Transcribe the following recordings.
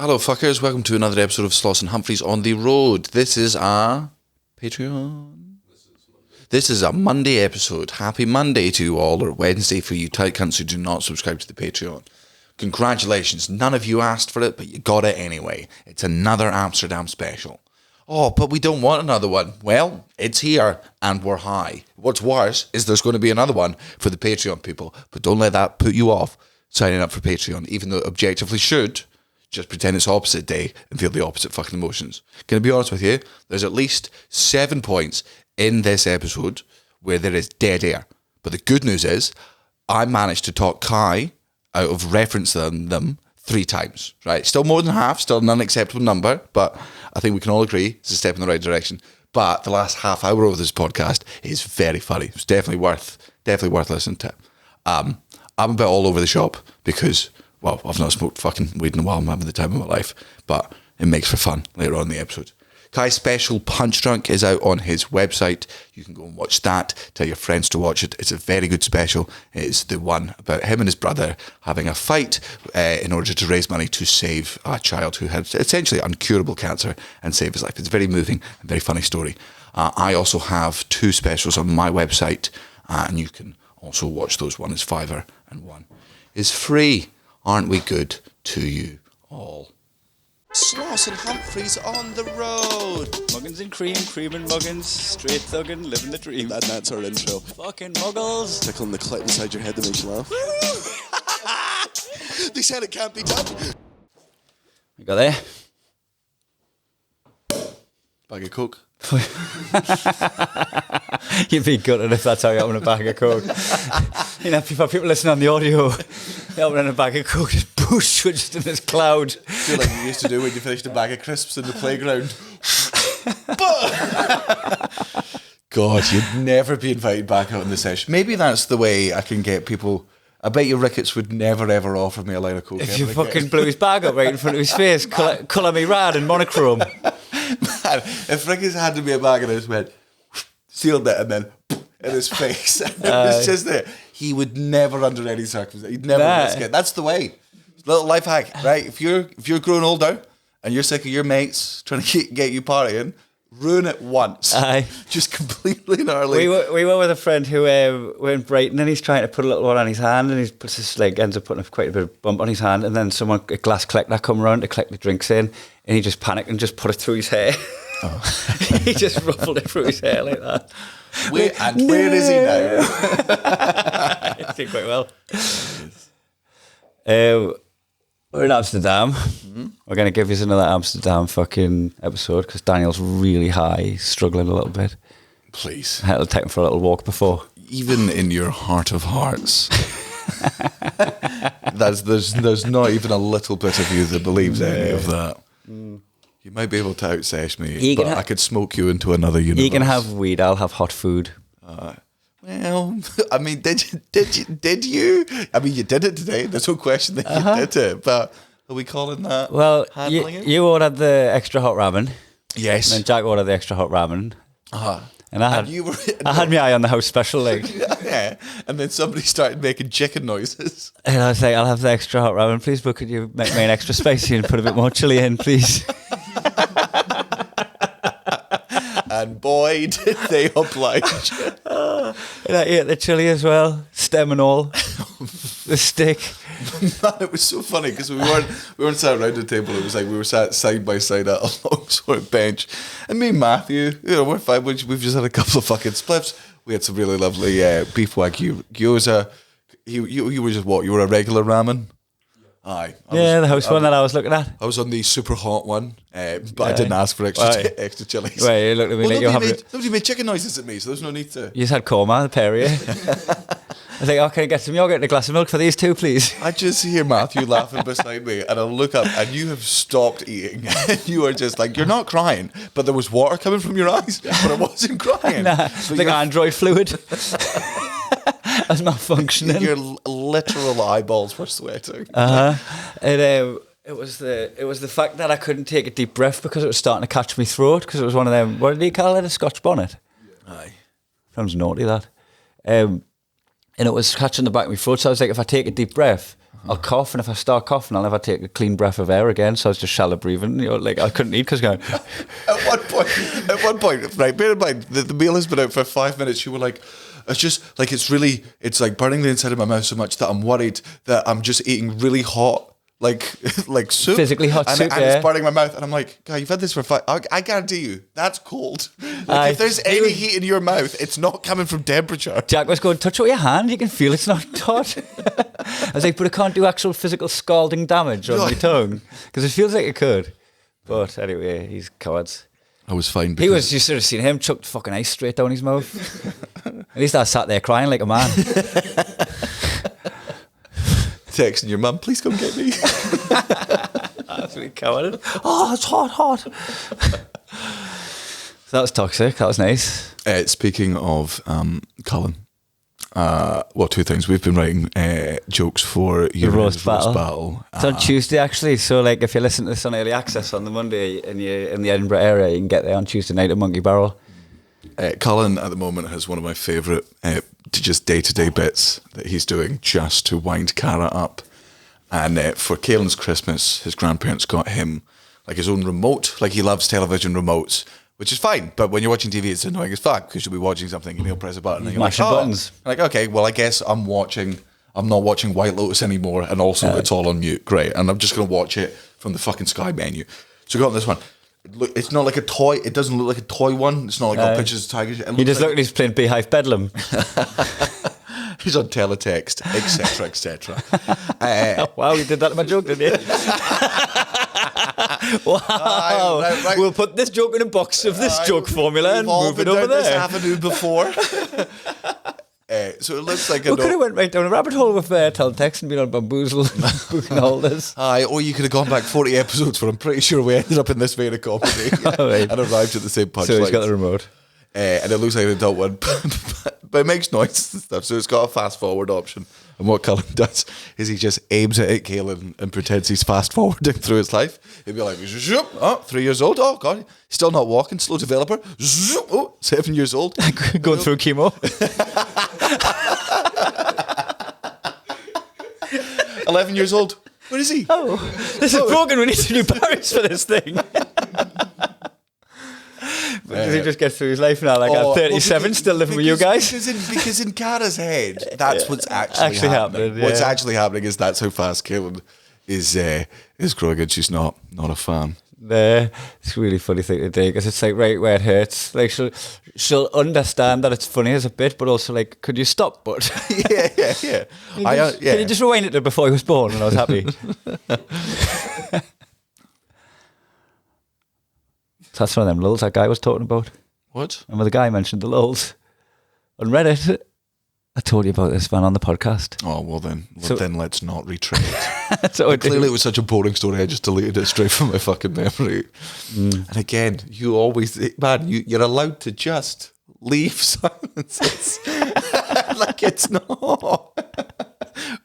Hello, fuckers. Welcome to another episode of Sloss and Humphries on the road. This is our Patreon. This is a Monday episode. Happy Monday to you all, or Wednesday for you tight cunts who do not subscribe to the Patreon. Congratulations. None of you asked for it, but you got it anyway. It's another Amsterdam special. Oh, but we don't want another one. Well, it's here, and we're high. What's worse is there's going to be another one for the Patreon people, but don't let that put you off signing up for Patreon, even though it objectively should. Just pretend it's opposite day and feel the opposite fucking emotions. Can I be honest with you? There's at least 7 points in this episode where there is dead air. But the good news is, I managed to talk Kai out of referencing them 3 times. Right? Still more than half, still an unacceptable number, but I think we can all agree it's a step in the right direction. But the last half hour of this podcast is very funny. It's definitely worth listening to. I'm a bit all over the shop because, well, I've not smoked fucking weed in a while. I'm having the time of my life, but it makes for fun later on in the episode. Kai's special Punch Drunk is out on his website. You can go and watch that. Tell your friends to watch it. It's a very good special. It's the one about him and his brother having a fight in order to raise money to save a child who had essentially uncurable cancer and save his life. It's a very moving and very funny story. I also have 2 specials on my website, and you can also watch those. One is $5 and one is free. Aren't we good to you all? Sloss and Humphries on the road. Muggins and cream and muggins, straight thuggin', living the dream. And that's our intro. Fucking muggles. Tickling the clit inside your head that makes you laugh. They said it can't be done. You got there? Bag of Coke. You'd be gutted if that's how you open a bag of Coke. You know, people listening on the audio, you open a bag of Coke, just boosh, just in this cloud. I feel like you used to do when you finished a bag of crisps in the playground. God, you'd never be invited back out on the session. Maybe that's the way I can get people. I bet you Ricketts would never ever offer me a line of coke. If you fucking blew his bag up right in front of his face, colour me rad and monochrome. Man, if Ricketts handed me a bag and I just went, sealed it and then in his face, and it was just there, he would never under any circumstances, he'd never risk it. That's the way. Little life hack, right? If you're growing older and you're sick of your mates trying to get you partying, ruin it once. Aye. Just completely gnarly. We were with a friend who were in Brighton, and he's trying to put a little one on his hand, and he puts his leg, ends up putting quite a bit of bump on his hand, and then a glass collector come around to collect the drinks in, and he just panicked and just put it through his hair. Oh. He just ruffled it through his hair like that. Where is he now? He's doing quite well. We're in Amsterdam. Mm-hmm. We're going to give you another Amsterdam fucking episode because Daniel's really high. He's struggling a little bit. Please. I had to take him for a little walk before. Even in your heart of hearts, there's not even a little bit of you that believes any of that. Mm. You might be able to outsesh me, but I could smoke you into another universe. You can have weed, I'll have hot food. Well, I mean, did you? I mean, you did it today. There's no question that you did it, but are we calling that handling it? You ordered the extra hot ramen. Yes. And then Jack ordered the extra hot ramen. And I had my eye on the house special, like. Yeah. And then somebody started making chicken noises. And I was like, I'll have the extra hot ramen, please, but could you make me an extra spicy and put a bit more chili in, please? And boy, did they oblige. And I ate the chili as well, stem and all. The stick. Man, it was so funny because we weren't sat around the table. It was like we were sat side by side at a long sort of bench. And me and Matthew, we're fine. We've just had a couple of fucking spliffs. We had some really lovely beef wagyu gyoza. You were just what? You were a regular ramen? Aye. The house one that I was looking at. I was on the super hot one, but I didn't ask for extra chilies. Right, you looked at me like nobody made chicken noises at me, so there's no need to. You just had korma, the Perrier. I was like, oh, can I get some yogurt and a glass of milk for these 2, please? I just hear Matthew laughing beside me, and I look up, and you have stopped eating. And you are just like, you're not crying, but there was water coming from your eyes, but I wasn't crying. Nah, so like Android fluid. I was malfunctioning. Your literal eyeballs were sweating. It was the fact that I couldn't take a deep breath because it was starting to catch my throat because it was one of them. What did he call it? A Scotch bonnet. Aye, sounds naughty that. And it was catching the back of my throat. So I was like, if I take a deep breath, I'll cough, and if I start coughing, I'll never take a clean breath of air again. So I was just shallow breathing. You know, like I couldn't eat because going. At one point, right, bear in mind, the meal has been out for 5 minutes. You were like, it's like burning the inside of my mouth so much that I'm worried that I'm just eating really hot, like soup. Physically hot soup, and it's burning my mouth. And I'm like, God, you've had this for 5... I guarantee you, that's cold. Like, if there's any heat in your mouth, it's not coming from temperature. Jack was going, touch it with your hand, you can feel it's not hot. I was like, but it can't do actual physical scalding damage on my tongue. Because it feels like it could. But anyway, he's cowards. I was fine. You should have seen him chuck the fucking ice straight down his mouth. At least I sat there crying like a man. Texting your mum, please come get me. Absolutely coward. Oh, it's hot. So that was toxic. That was nice. Speaking of Cullen, two things. We've been writing jokes for your roast battle. It's on Tuesday, actually. So, like, if you listen to this on early access on the Monday and you're in the Edinburgh area, you can get there on Tuesday night at Monkey Barrel. Cullen at the moment has one of my favourite just day-to-day bits that he's doing just to wind Cara up. And for Caelan's Christmas, his grandparents got him like his own remote. Like, he loves television remotes, which is fine. But when you're watching TV, it's annoying as fuck because you'll be watching something and he'll press a button and you're mashing like, buttons. Like, okay, well, I guess I'm not watching White Lotus anymore, and also it's all on mute. Great. And I'm just going to watch it from the fucking Sky menu. So we got this one. Look, it's not like a toy. It doesn't look like a toy one. It's not like all pictures of tigers. You just look like he's playing Beehive Bedlam. He's on teletext, etc., etc. Wow, you did that in my joke, didn't you? Wow. Right. We'll put this joke in a box of this joke formula and move it over there. This avenue before. So it looks like we could have went right down a rabbit hole with teletext and been on Bamboozle booking holders. Or you could have gone back 40 episodes where I'm pretty sure we ended up in this vein of comedy and arrived at the same punchline. So he's got the remote. And it looks like an adult one, but it makes noises and stuff, so it's got a fast forward option. And what Cullen does is he just aims it at Caelan and pretends he's fast forwarding through his life. He'll be like, 3 years old, oh god, still not walking, slow developer, 7 years old. Going through chemo. 11 years old. Where is he? Oh, this is broken, we need to do Paris for this thing. Does he just get through his life now? Like, I'm 37, still living with you guys? Because in Cara's head, that's what's actually happening. Yeah. What's actually happening is that's how fast Caelan is growing, and she's not a fan. It's a really funny thing to do because it's like right where it hurts. Like she'll understand that it's funny as a bit, but also like, could you stop? But yeah. Can you just rewind it to before he was born and I was happy? That's one of them lulls that guy was talking about. What? Remember the guy mentioned the lulls on Reddit? I told you about this man on the podcast. Oh, well then let's not retread it. So clearly it was such a boring story, I just deleted it straight from my fucking memory. And again, you always, man, you're allowed to just leave silences. Like it's not.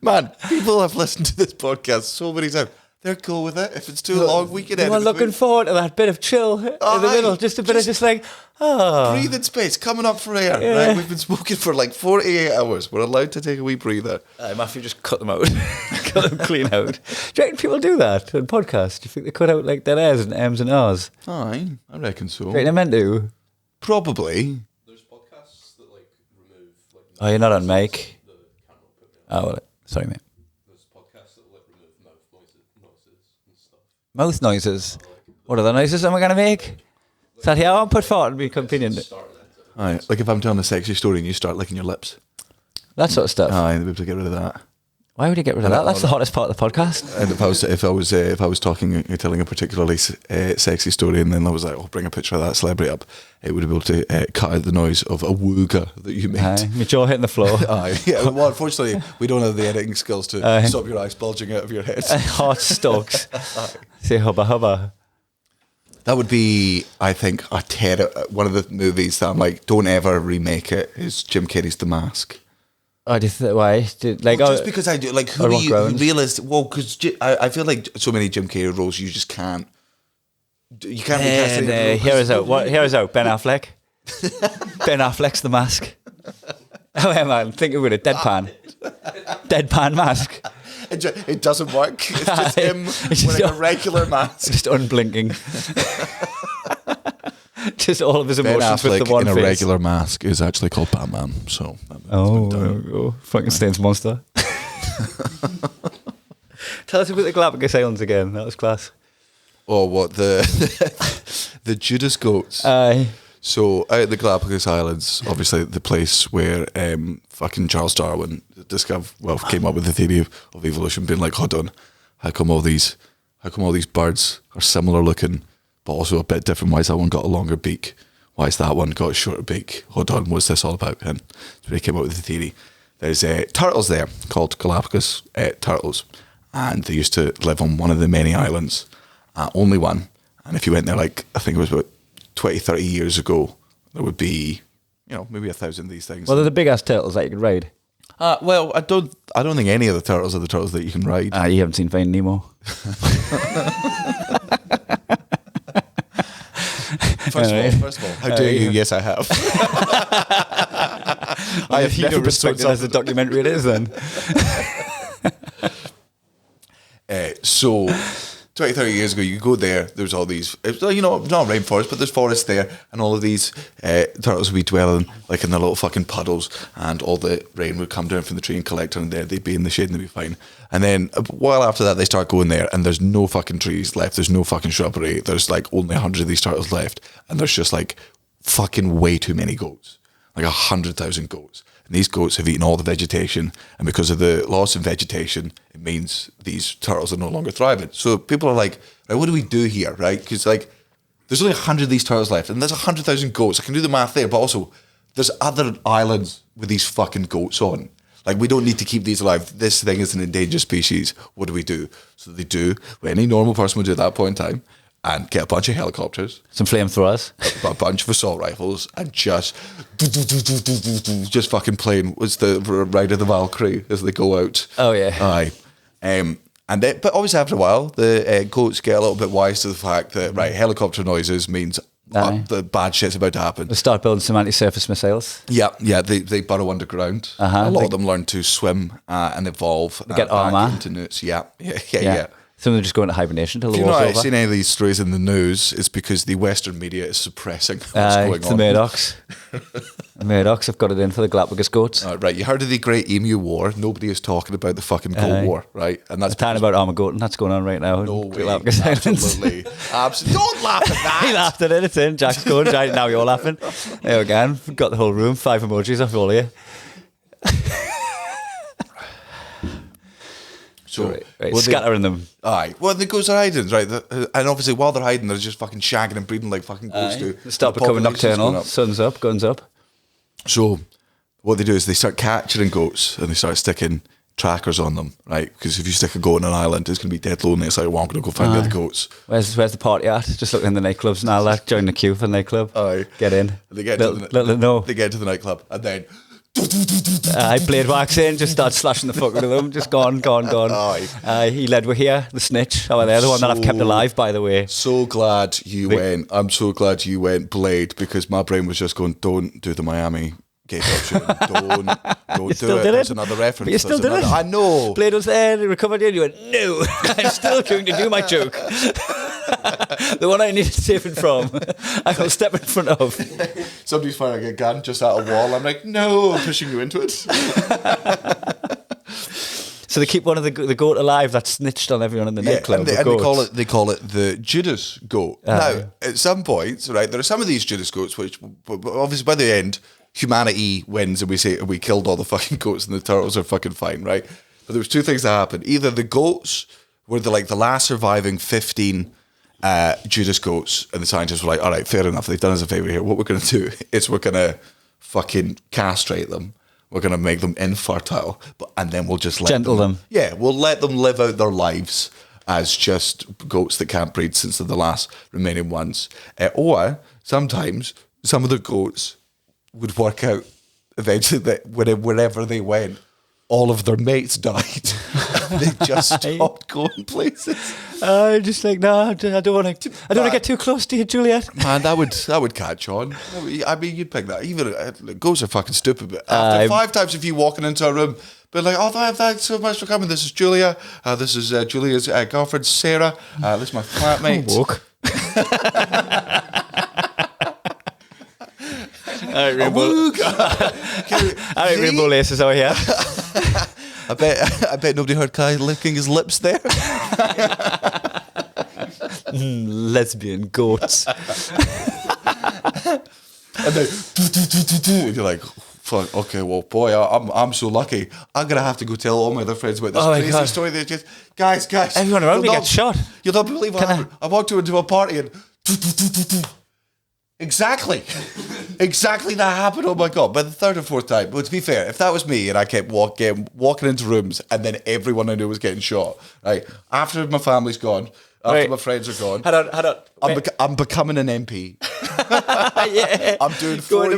Man, people have listened to this podcast so many times. They're cool with it. If it's too long, we can edit. We're looking forward to that bit of chill in the middle. Just a bit of just like, breathing space, coming up for air. Yeah. Right? We've been smoking for like 48 hours. We're allowed to take a wee breather. Matthew, just cut them out. Cut them clean out. Do you reckon people do that on podcasts? Do you think they cut out like their R's and M's and R's? Aye, I reckon so. Do you reckon they're meant to? Probably. There's podcasts that like remove... Like, oh, you're not on mic? Oh, well, sorry, mate. There's podcasts that like remove mouth noises and stuff. Mouth noises? What are the noises that we're going to make? Is that here? I'll put forward and be convenient. Aye, like if I'm telling a sexy story and you start licking your lips. That sort of stuff. Aye, they'll be able to get rid of that. Why would you get rid of that? That's the hottest part of the podcast. And if I was telling a particularly sexy story, and then I was like, "Oh, bring a picture of that celebrity up," it would be able to cut out the noise of a wooga that you made. Aye, your jaw hitting the floor. Aye, yeah. Well, unfortunately, we don't have the editing skills to stop your eyes bulging out of your head. Heart stokes. Say hubba hubba. That would be, I think, one of the movies that I'm like, don't ever remake it. Is Jim Carrey's The Mask. Oh, why? Just because I do, like, who realised? Well, because I feel like so many Jim Carrey roles you just can't. You can't be casting. Here is out. Ben Affleck. Ben Affleck's The Mask. Oh yeah, man, think of it, a deadpan mask. It doesn't work. It's just him wearing a regular mask. Just unblinking. Just all of his Ben emotions with Affleck the one in a face. regular mask is actually called Batman. So Frankenstein's monster. Tell us about the Galapagos Islands again. That was class. Oh, what the Judas goats? Aye. So out at the Galapagos Islands, obviously the place where fucking Charles Darwin came up with the theory of evolution, being like, hold on, how come all these birds are similar looking, but also a bit different? Why has that one got a longer beak? Why has that one got a shorter beak? Hold on, what's this all about? And so he came up with the theory. There's turtles there called Galapagos turtles, and they used to live on one of the many islands, only one. And if you went there, like I think it was about 20, 30 years ago, there would be, maybe 1,000 of these things. Well, they're the big ass turtles that you could ride. Well, I don't think any of the turtles are the turtles that you can ride. You haven't seen Finding Nemo. First of all, how dare you? Yes, I have. I have never respected as a documentary it is then. So 20, 30 years ago, you go there, there's all these, it's not rainforest, but there's forests there, and all of these turtles would be dwelling like in their little fucking puddles, and all the rain would come down from the tree and collect on there. They'd be in the shade and they'd be fine. And then a while after that, they start going there, and there's no fucking trees left, there's no fucking shrubbery, there's like only 100 of these turtles left, and there's just like fucking way too many goats, like 100,000 goats. And these goats have eaten all the vegetation, and because of the loss in vegetation, it means these turtles are no longer thriving. So people are like, right, what do we do here, right? Because like, there's only 100 of these turtles left, and there's 100,000 goats. I can do the math there, but also there's other islands with these fucking goats on. Like, we don't need to keep these alive. This thing is an endangered species. What do? So they do what any normal person would do at that point in time, and get a bunch of helicopters, Some flamethrowers. a bunch of assault rifles, and just fucking playing was the Ride of the Valkyrie as they go out. Oh, yeah. Aye. But obviously after a while, the goats get a little bit wise to the fact that, right, helicopter noises means the bad shit's about to happen. They start building some anti-surface missiles. Yeah, they burrow underground. A lot of them learn to swim and evolve. They get armour. into newts. Yeah. Some of them just go into hibernation till the If you've war's not over. seen any of these stories in the news, it's because the Western media is suppressing what's going it's on. the Murdochs. The Murdochs have got it in for the Galapagos goats. Right, you heard of the Great Emu War. Nobody is talking about the fucking Cold War, right? And that's They're talking about Armageddon. That's going on right now. no in way. Galapagos Islands. Absolutely. Don't laugh at that. He laughed at it. It's in. Jack's going. Jack, now you're laughing. There we go. Got the whole room. 5 emojis off all of you. So, Right, scattering them. Aye. Well, the goats are hiding, right? And obviously, while they're hiding, they're just fucking shagging and breeding like fucking goats do. They start The becoming population's going nocturnal. up. Sun's up, guns up. So, what they do is they start capturing goats and they start sticking trackers on them, right? Because if you stick a goat on an island, it's going to be dead lonely. It's like, well, I'm going to go find the other goats. Where's the party at? Just looking in the nightclubs and all that. Join the queue for the nightclub. Aye. Get in. They get no. They get to the nightclub and then Blade wax in, just start slashing the fuck out of them. Just gone. Aye. He led we're here, the snitch. Oh, they're the one that I've kept alive, by the way. so glad you went. I'm so glad you went Blade, because my brain was just going, don't do the Miami gay club shooting. Don't do it. There's another reference. But you still did it. I know. Blade was there, he recovered you, and you went, no, I'm still going to do my joke. The one I needed saving from, I will step in front of. Somebody's firing a gun just at a wall. I'm like, no, I'm pushing you into it. So they keep one of the goat alive that snitched on everyone in the nightclub. And they call it the Judas goat. Now, at some points, right, there are some of these Judas goats which, obviously, by the end, humanity wins and we say we killed all the fucking goats and the turtles are fucking fine, right? But there was two things that happened. Either the goats were the last surviving 15 Judas goats, and the scientists were like, all right, fair enough, they've done us a favour here. What we're going to do is we're going to fucking castrate them. We're going to make them infertile, and then we'll just let them. Yeah, we'll let them live out their lives as just goats that can't breed since they're the last remaining ones. Or sometimes some of the goats would work out eventually that wherever they went, all of their mates died. They just stopped going places. Just like, no, I don't want to get too close to you, Juliet. Man, that would catch on. I mean, you'd pick that. Even goats are fucking stupid. But after 5 times of you walking into a room, But like, oh, thanks so much for coming. This is Julia. This is Julia's girlfriend, Sarah. This is my flatmate. Walk. Alright, Rainbow. Alright, Rainbow Laces over here. I bet nobody heard Kai licking his lips there. Lesbian goats. And then and you're like, fuck, okay, well, boy, I'm so lucky. I'm gonna have to go tell all my other friends about this crazy story. They just, guys, everyone around me gets shot. You'll not believe what happened. I walked into a party and exactly that happened. Oh my god! But the third or fourth time. But to be fair, if that was me and I kept walking into rooms and then everyone I knew was getting shot, right? After my family's gone. After my friends are gone, hold on. I'm becoming an MP. Yeah. I'm doing 4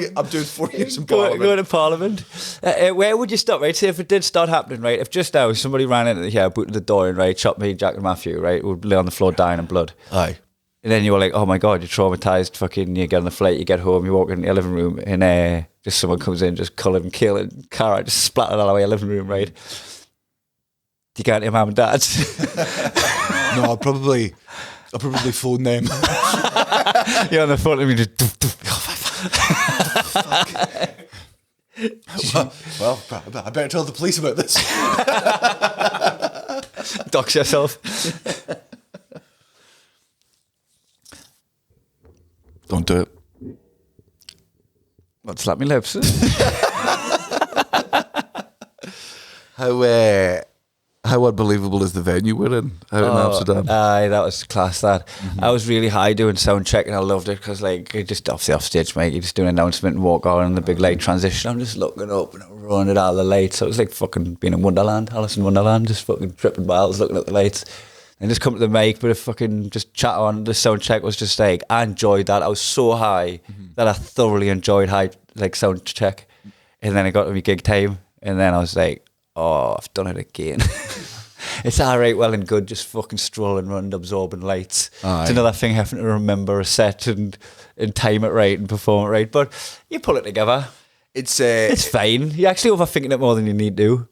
years in Parliament. Going to Parliament. Where would you stop, right? Say if it did start happening, right? If just now somebody ran into here, booted the door and, right, shot me, Jack and Matthew, right, would lay on the floor dying in blood. Aye. And then you were like, oh my God, you're traumatised, fucking, you get on the flight, you get home, you walk in your living room and just someone comes in, just coloured and killing, Cara just splattered all the way your living room, right? Do you go to your mum and dad's? No, I'll probably phone them. You're on the phone and you just... well, I better tell the police about this. Dox yourself. Don't do it. Not slap me lips. How unbelievable is the venue we're in out in Amsterdam? Aye, that was class, that. I was really high doing sound check and I loved it because, like, you just off stage, mate, you just do an announcement and walk on and the big light transition. I'm just looking up and I'm running at all the lights. So it was like fucking being in Wonderland, Alice in Wonderland, just fucking tripping miles looking at the lights. And just come to the mic, but fucking just chat on. The sound check was just like, I enjoyed that. I was so high that I thoroughly enjoyed sound check. And then I got to my gig time and then I was like, oh, I've done it again. It's all right, well and good, just fucking strolling around, absorbing lights. Aye. It's another thing, having to remember a set and time it right and perform it right. But you pull it together. It's fine. You're actually overthinking it more than you need to.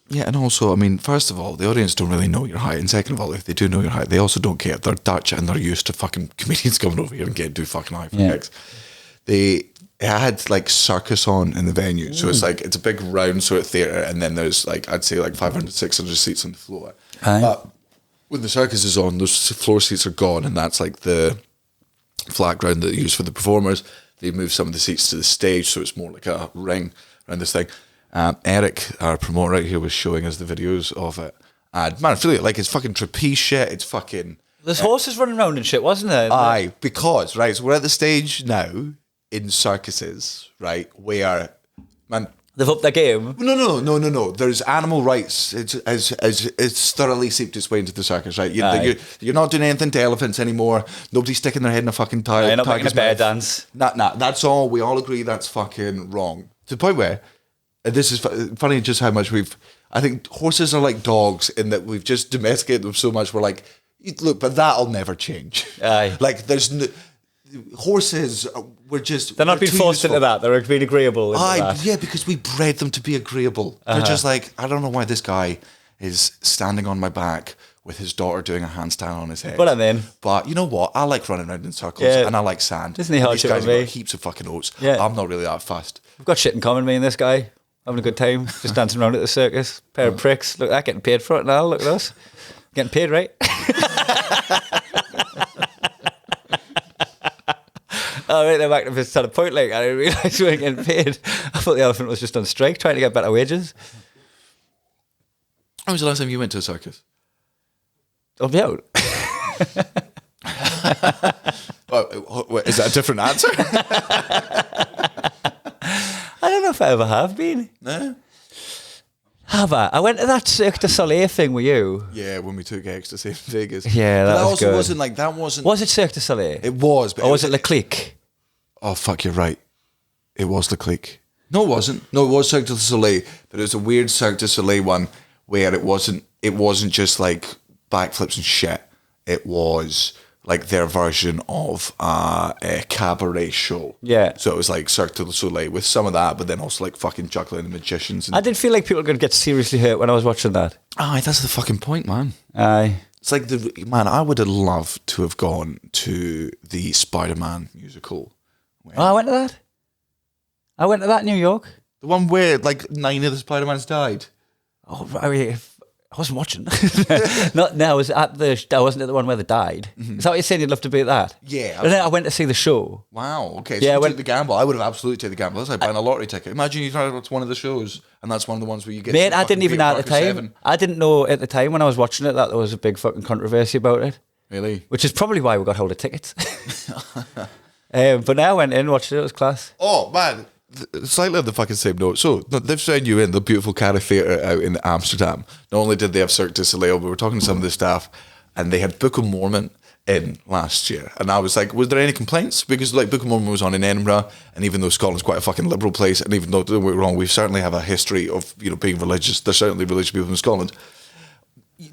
Yeah, and also, I mean, first of all, the audience don't really know your height, and second of all, if they do know your height, they also don't care. They're Dutch and they're used to fucking comedians coming over here and getting do fucking high gigs. It had like Circus on in the venue, so it's like it's a big round sort of theatre, and then there's like I'd say like 500, 600 seats on the floor. But when the Circus is on, those floor seats are gone, and that's like the flat ground that they use for the performers. They move some of the seats to the stage, so it's more like a ring around this thing. Eric, our promoter right here, was showing us the videos of it. And man, I feel like it's fucking trapeze shit. It's fucking... There's horses running around and shit, wasn't there? Aye, because, right, so we're at the stage now in circuses, right, where, man... They've upped their game? No. There's animal rights. It's thoroughly seeped its way into the circus, right? You're not doing anything to elephants anymore. Nobody's sticking their head in a fucking tire. You're not making a bear dance. Nah, that's all. We all agree that's fucking wrong. To the point where... This is funny just how much I think horses are like dogs in that we've just domesticated them so much. We're like, look, but that'll never change. Aye. Like horses, they're not being forced into that. They're being agreeable. Yeah, because we bred them to be agreeable. They're just like, I don't know why this guy is standing on my back with his daughter doing a handstand on his head. But I'm in. But you know what? I like running around in circles and I like sand. Isn't he hard These shit guys with have me? got heaps of fucking oats. Yeah. I'm not really that fussed. We've got shit in common, me and this guy. Having a good time, just dancing around at the circus. Pair of pricks. Look at that, getting paid for it now. Look at us. Getting paid, right? Oh, right, they're back to this sort of point. Like, I didn't realise we weren't getting paid. I thought the elephant was just on strike, trying to get better wages. When was the last time you went to a circus? I'll be out. Is that a different answer? I don't know if I ever have been. No. Have I? I went to that Cirque du Soleil thing with you. Yeah, when we took ecstasy in Vegas. Yeah, that was also good. wasn't like that. Wasn't. Was it Cirque du Soleil? It was, but or was it Le Clique? Oh fuck, you're right. It was the clique. No, it wasn't. No, it was Cirque du Soleil, but it was a weird Cirque du Soleil one where it wasn't just like backflips and shit. It was like their version of a cabaret show. Yeah. So it was like Cirque du Soleil with some of that, but then also like fucking juggling and magicians. And I did feel like people were going to get seriously hurt when I was watching that. aye, that's the fucking point, man. Aye. It's like I would have loved to have gone to the Spider-Man musical. Oh, I went to that. I went to that in New York. The one where like 9 of the Spider-Mans died. Oh, I wasn't watching. Not now. I was at I wasn't at the one where they died. Is that what you're saying? You'd love to be at that? Yeah. And then I went to see the show. Wow. Okay. So Yeah, you when- took the gamble. I would have absolutely taken the gamble. That's like buying a lottery ticket. Imagine you try to one of the shows, and that's one of the ones where you get. Mate, to I didn't fucking even be know at the Parker time. 7. I didn't know at the time when I was watching it that there was a big fucking controversy about it. Really? Which is probably why we got hold of tickets. But now I went in, watched it. It was class. Oh man. Slightly on the fucking same note. So they've sent you in the beautiful Carrey Theatre out in Amsterdam. Not only did they have Cirque du Soleil, but we were talking to some of the staff, and they had Book of Mormon in last year. And I was like, was there any complaints? Because like Book of Mormon was on in Edinburgh, and even though Scotland's quite a fucking liberal place, and even though, don't get me wrong, we certainly have a history of, you know, being religious. There's certainly religious people in Scotland.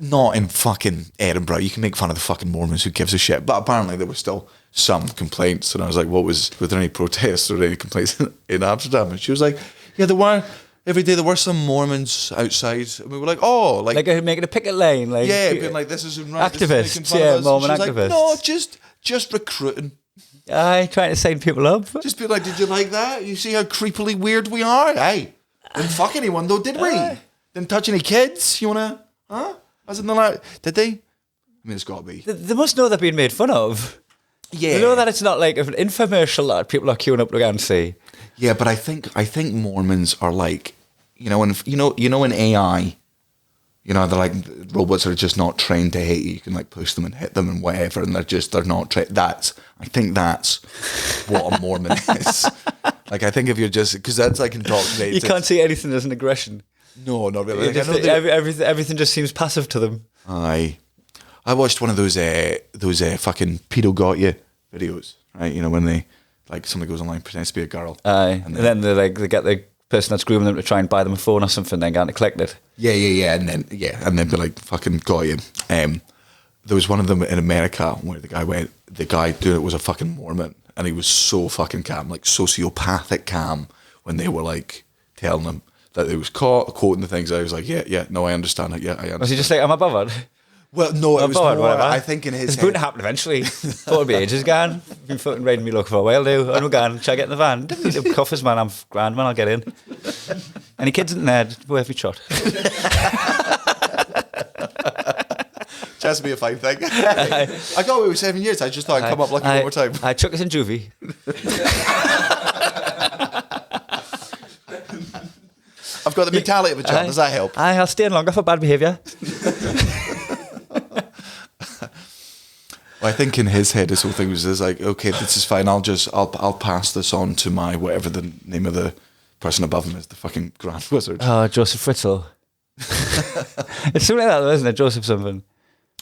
Not in fucking Edinburgh. You can make fun of the fucking Mormons, who gives a shit? But apparently there was still some complaints, and I was like, was there any protests or any complaints in Amsterdam? And she was like, yeah, there were. Every day there were some Mormons outside, and we were like, oh, like making a picket lane, like yeah, being like, this isn't right. This is activists, making fun of yeah, us. Mormon And she was activists. like, no, just recruiting. Aye, trying to sign people up. Just be like, did you like that? You see how creepily weird we are? Hey, didn't fuck anyone though, did we? Didn't touch any kids. You wanna? Huh? Wasn't there like? Did they? I mean, it's got to be. They must know they're being made fun of. Yeah. They know that it's not like an infomercial that people are queuing up to go and see. Yeah, but I think Mormons are like, you know, when in AI, you know, they're like robots are just not trained to hate you. You can like push them and hit them and whatever, and they're not trained. I think that's what a Mormon is. Like, I think if you're just, because that's like indoctrinated. You can't see anything as an aggression. No, not really. Like, Just, I know everything just seems passive to them. I watched one of those fucking pedo got you videos, right? You know, when they like somebody goes online, pretends to be a girl, Aye, and then they get the person that's grooming them to try and buy them a phone or something, then going to collect it. yeah, and then be like, fucking got you. There was one of them in America where the guy doing it was a fucking Mormon, and he was so fucking calm, like sociopathic calm, when they were like telling him that it was quoting the things. I was like, yeah, no, I understand it. Yeah, I understand. Was he just like, am I bothered? Well, no, it was bothered, more, whatever. I think in his It's head. bound to happen eventually. Thought it'd be ages gone. Been fucking riding me luck for a while now. I'm going, shall I get in the van? Didn't need them coffers, man. I'm grand, man. I'll get in. Any kids in there? Worth a shot. Chance to be a fine thing. I got away with 7 years. I just thought I'd come up lucky one more time. I took us in juvie. I've got the mentality of a child. Does that help? I'll stay in longer for bad behaviour. Well, I think in his head his whole thing was like, okay, this is fine. I'll pass this on to my whatever the name of the person above him is, the fucking Grand Wizard. Oh, Joseph Fritzl. It's something like that, though, isn't it? Joseph something.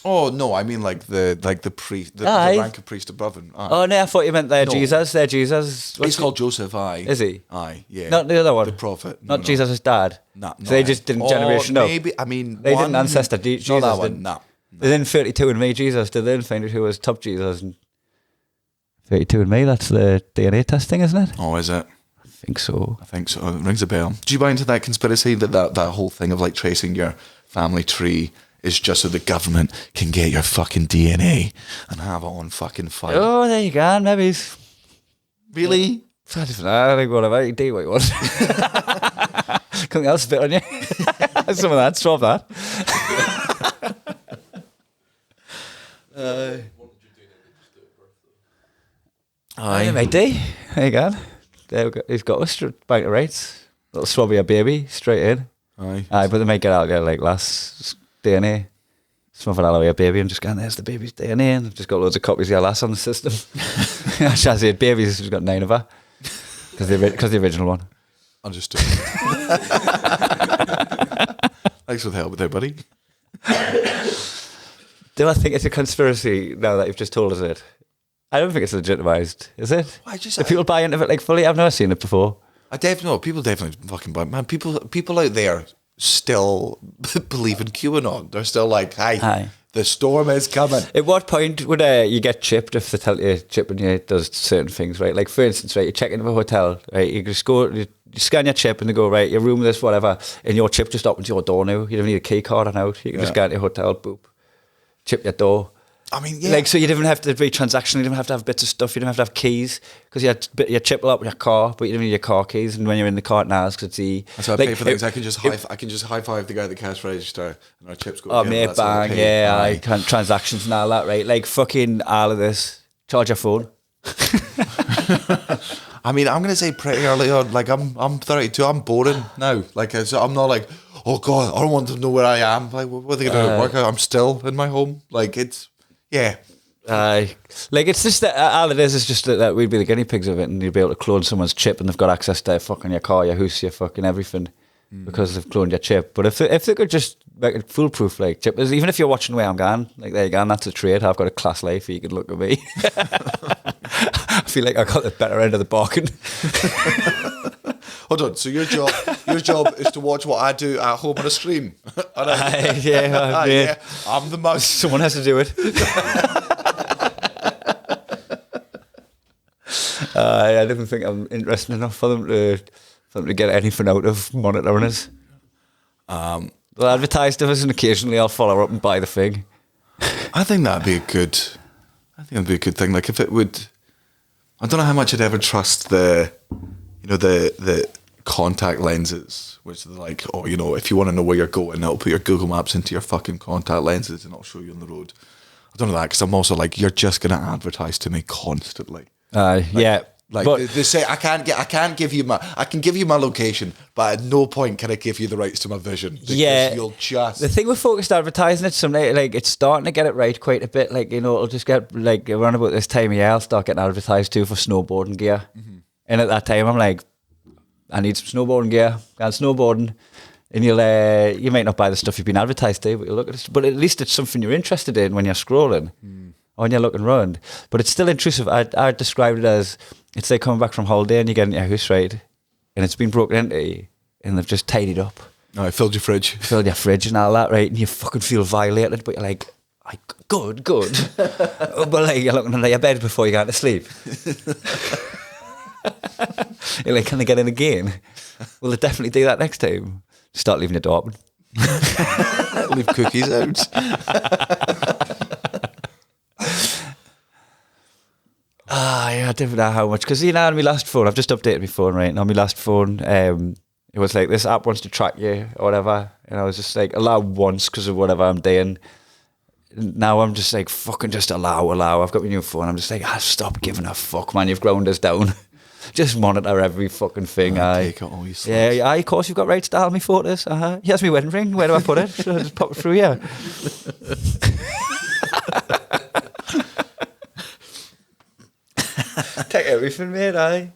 Oh no, I mean like the priest, the Aye. rank of priest above him. Aye. Oh, no, I thought you meant No. Jesus. Their Jesus. He's called Joseph. Aye, Is he? Aye, yeah. Not the other one. The prophet. Not Jesus' dad. No, So they just didn't generation up. Maybe. I mean, They didn't ancestor Jesus. Not that did. one. No. They didn't 32 and me Jesus. Did they? Find out who was top Jesus. And 32 and me. That's the DNA testing, isn't it? Oh, is it? I think so. I think so. It rings a bell. Do you buy into that conspiracy that whole thing of like tracing your family tree is just so the government can get your fucking DNA and have it on fucking file? Oh, there you go. Maybe he's. Really? I don't know. I think whatever. You do what you want. Something else spit on you. Some of that. Swap that. Aye. Mate, D. There you go. There we go. He's got us back to rates. Little swabby a baby straight in. Aye. Aye, but they might get out there like last DNA. Some of it out of a baby and just going, there's the baby's DNA, and I've just got loads of copies of your lass on the system. Shazzy had babies, she's got 9 of her. Because the original one. Understood. Thanks for the help there, buddy. Do I think it's a conspiracy now that you've just told us it? I don't think it's legitimised, is it? I just- Do people buy into it like fully? I've never seen it before. People definitely fucking buy. Man, people out there still believe in QAnon. They're still like, Aye. The storm is coming. At what point would you get chipped if they tell you chipping you does certain things, right? Like, for instance, right, you check into a hotel, right, you just go, you scan your chip and they go, right, your room, this, whatever, and your chip just opens your door now. You don't need a key card or out. You can just go into your hotel, boop, chip your door. I mean, yeah. Like, so you didn't have to be transactional, you didn't have to have bits of stuff, you didn't have to have keys, because you had your chip up with your car, but you didn't need your car keys, and when you're in the car now, because it's the... That's how I pay for things. I can just high five the guy at the cash register, and our chips go. Oh, mate, bang, yeah, I can transactions and all that, right? Like, fucking all of this. Charge your phone. I mean, I'm gonna say pretty early on. Like, I'm 32. I'm boring now. Like, so I'm not like, oh god, I don't want to know where I am. Like, what are they gonna work out? I'm still in my home. Like, it's yeah. Like, it's just that all it is just that we'd be the guinea pigs of it, and you'd be able to clone someone's chip, and they've got access to fucking your car, your house, your fucking everything, because they've cloned your chip. But if they could just make it foolproof, like chip, even if you're watching where I'm going, like, there you go, and that's a trade. I've got a class life. You can look at me. I feel like I got the better end of the bargain. Hold on. So your job is to watch what I do at home on a screen. Yeah, I'm the most. Someone has to do it. I didn't think I'm interesting enough for them to get anything out of monitoring us. They'll advertise to us, and occasionally I'll follow up and buy the thing. I think that'd be a good thing. Like, if it would, I don't know how much I'd ever trust the contact lenses, which are like, oh, if you want to know where you're going, it'll put your Google Maps into your fucking contact lenses and it'll show you on the road. I don't know that, because I'm also like, you're just going to advertise to me constantly. Yeah. Like, but they say, I can give you my location, but at no point can I give you the rights to my vision. Because you'll just... The thing with focused advertising, it's starting to get it right quite a bit. Like, it'll just get, like, around about this time of year, I'll start getting advertised to for snowboarding gear. Mm-hmm. And at that time, I'm like, I need some snowboarding gear, going snowboarding. And you might not buy the stuff you've been advertised to, but you'll look at it. But at least it's something you're interested in when you're scrolling. Or when you're looking around. But it's still intrusive. I described it as, it's like coming back from holiday and you get into your house, right? And it's been broken into, and they've just tidied up. Oh, I filled your fridge. Filled your fridge and all that, right? And you fucking feel violated, but you're like good. But like, you're looking under your bed before you go to sleep. You're like, can they get in again? Well, they definitely do that next time. Start leaving your door open. Leave cookies out. I didn't know how much, because on my last phone, I've just updated my phone, right? And on my last phone, it was like, this app wants to track you or whatever, and I was just like, allow once because of whatever I'm doing. Now I'm just like, fucking just allow. I've got my new phone. I'm just like, stop giving a fuck, man. You've ground us down. Just monitor every fucking thing. Take it all you yeah, of course you've got rights to all my photos. Here's my wedding ring. Where do I put it? Should I just pop it through here? Take everything, mate,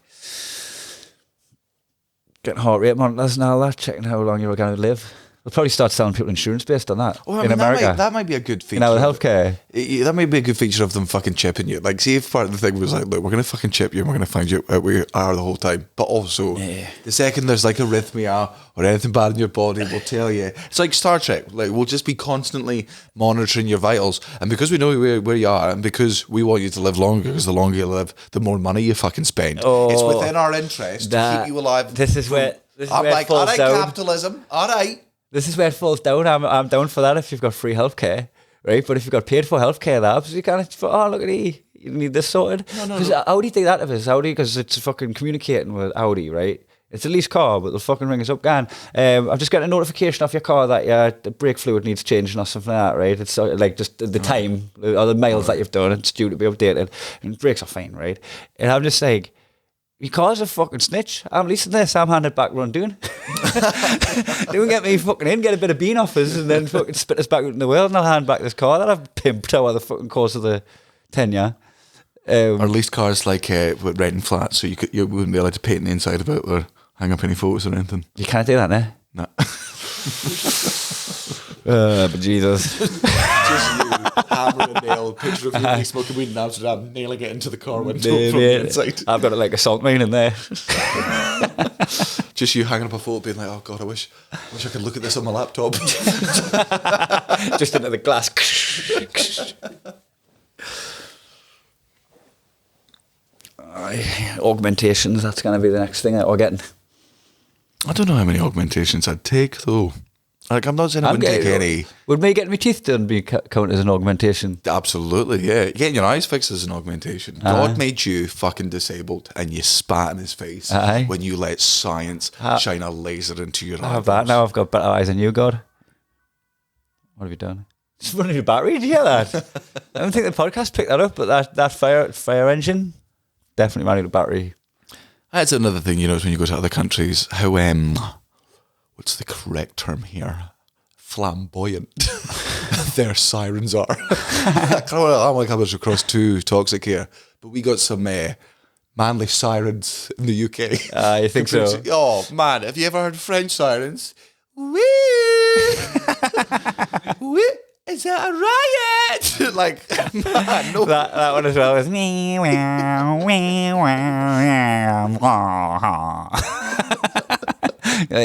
Getting heart rate monitors and all that, checking how long you were going to live. They'll probably start selling people insurance based on that in America. That might be a good feature. Healthcare. That might be a good feature of them fucking chipping you. Like, see if part of the thing was like, look, we're going to fucking chip you and we're going to find you out where you are the whole time. But also, the second there's like arrhythmia or anything bad in your body, we'll tell you. It's like Star Trek. Like, we'll just be constantly monitoring your vitals. And because we know where you are, and because we want you to live longer, because the longer you live, the more money you fucking spend. It's within our interest to keep you alive. This is where I'm like, all right, capitalism, all right. This is where it falls down. I'm down for that if you've got free healthcare, right? But if you've got paid for healthcare, that you can't. Oh, look at you need this sorted. Because Audi take that of us, Audi, because it's fucking communicating with Audi, right? It's a lease car, but they'll fucking ring us up, gan. I've just got a notification off your car that the brake fluid needs changing or something like that, right? It's like just the time or the miles that you've done. It's due to be updated, and brakes are fine, right? And I'm just like, your car's a fucking snitch. I'm leasing this. I'm handing it back what I'm doing. Don't get me fucking in, get a bit of bean off us, and then fucking spit us back out in the world, and I'll hand back this car that I've pimped over the fucking course of the tenure. Or leased cars like with renting flats, so you wouldn't be allowed to paint the inside of it or hang up any photos or anything. You can't do that now. No. But Jesus. Just you, hammer and nail, picture of you smoking weed in Amsterdam, nailing it into the car window from the inside. I've got it like a salt mine in there. Just you hanging up a photo being like, oh God, I wish I could look at this on my laptop. Just into the glass. Augmentations, that's going to be the next thing that we're getting. I don't know how many augmentations I'd take though. Like, I'm not saying I wouldn't take any. Would me getting my teeth done be count as an augmentation? Absolutely, yeah. Getting your eyes fixed is an augmentation. God made you fucking disabled and you spat in his face when you let science shine a laser into your eyes. I have that. Now I've got better eyes than you, God. What have you done? Just running your battery, did you hear that? I don't think the podcast picked that up, but that fire engine definitely ran out of battery. That's another thing, you know, when you go to other countries, how, what's the correct term here? Flamboyant their sirens are. I don't want to come across too toxic here, but we got some manly sirens in the UK. You think so? Oh, man, have you ever heard French sirens? Wee! Wee! Is that a riot? Like, man, no. That one as well is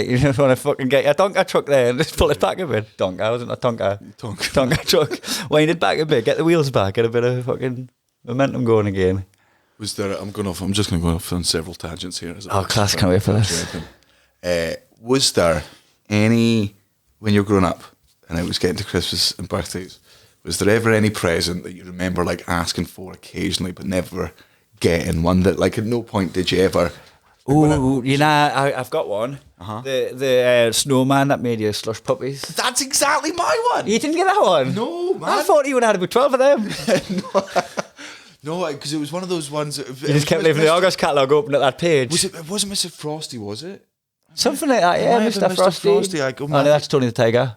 you just want to fucking get your Tonka truck there and just pull it back a bit. Tonka, wasn't it? Tonka truck. Wind it back a bit, get the wheels back, get a bit of fucking momentum going again. Was there? I'm just going to go off on several tangents here. Oh, class! Can't wait for this. Was there any, when you were growing up and it was getting to Christmas and birthdays, was there ever any present that you remember like asking for occasionally but never getting one, that like at no point did you ever? Oh, you know, I've got one. The snowman that made you slush puppies. That's exactly my one. You didn't get that one? No, man. I thought you would have had about 12 of them. No, because it was one of those ones. That, you just kept leaving the August catalogue open at that page. It wasn't Mr. Frosty, was it? Something like that, yeah, Mr. Frosty. I go, no, that's Tony the Tiger.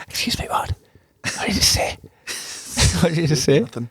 Excuse me, what did you say? What did you just say? Nothing.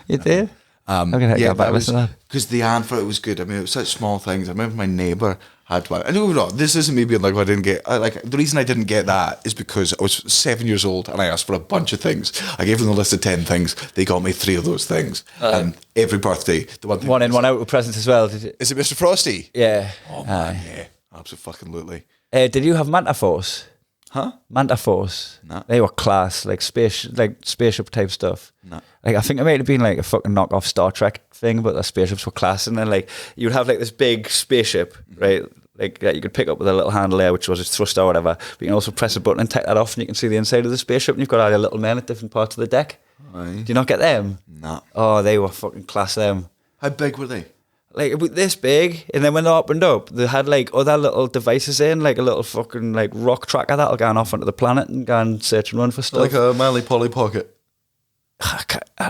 You did? Yeah, because the ad for it was good. I mean, it was such small things. I remember my neighbour had one. I know this isn't me being like, I didn't get. The reason I didn't get that is because I was 7 years old and I asked for a bunch of things. I gave them a list of 10 things. They got me 3 of those things. And every birthday, the one thing. One in, one out with presents as well. Did you? Is it Mr. Frosty? Yeah. Oh man, yeah, absolutely. Did you have Manta Force? Huh? Manta Force. No. They were class, like spaceship type stuff. No. Like I think it might have been like a fucking knockoff Star Trek thing, but the spaceships were class, and then like you'd have like this big spaceship, right? Like that you could pick up with a little handle there, which was its thruster or whatever. But you can also press a button and take that off, and you can see the inside of the spaceship, and you've got all your little men at different parts of the deck. Aye. Do you not get them? No. Oh, they were fucking class. Them. How big were they? Like about this big, and then when they opened up, they had like other little devices in, like a little fucking like rock tracker that'll go off onto the planet and go and search and run for stuff. Like a manly Polly Pocket.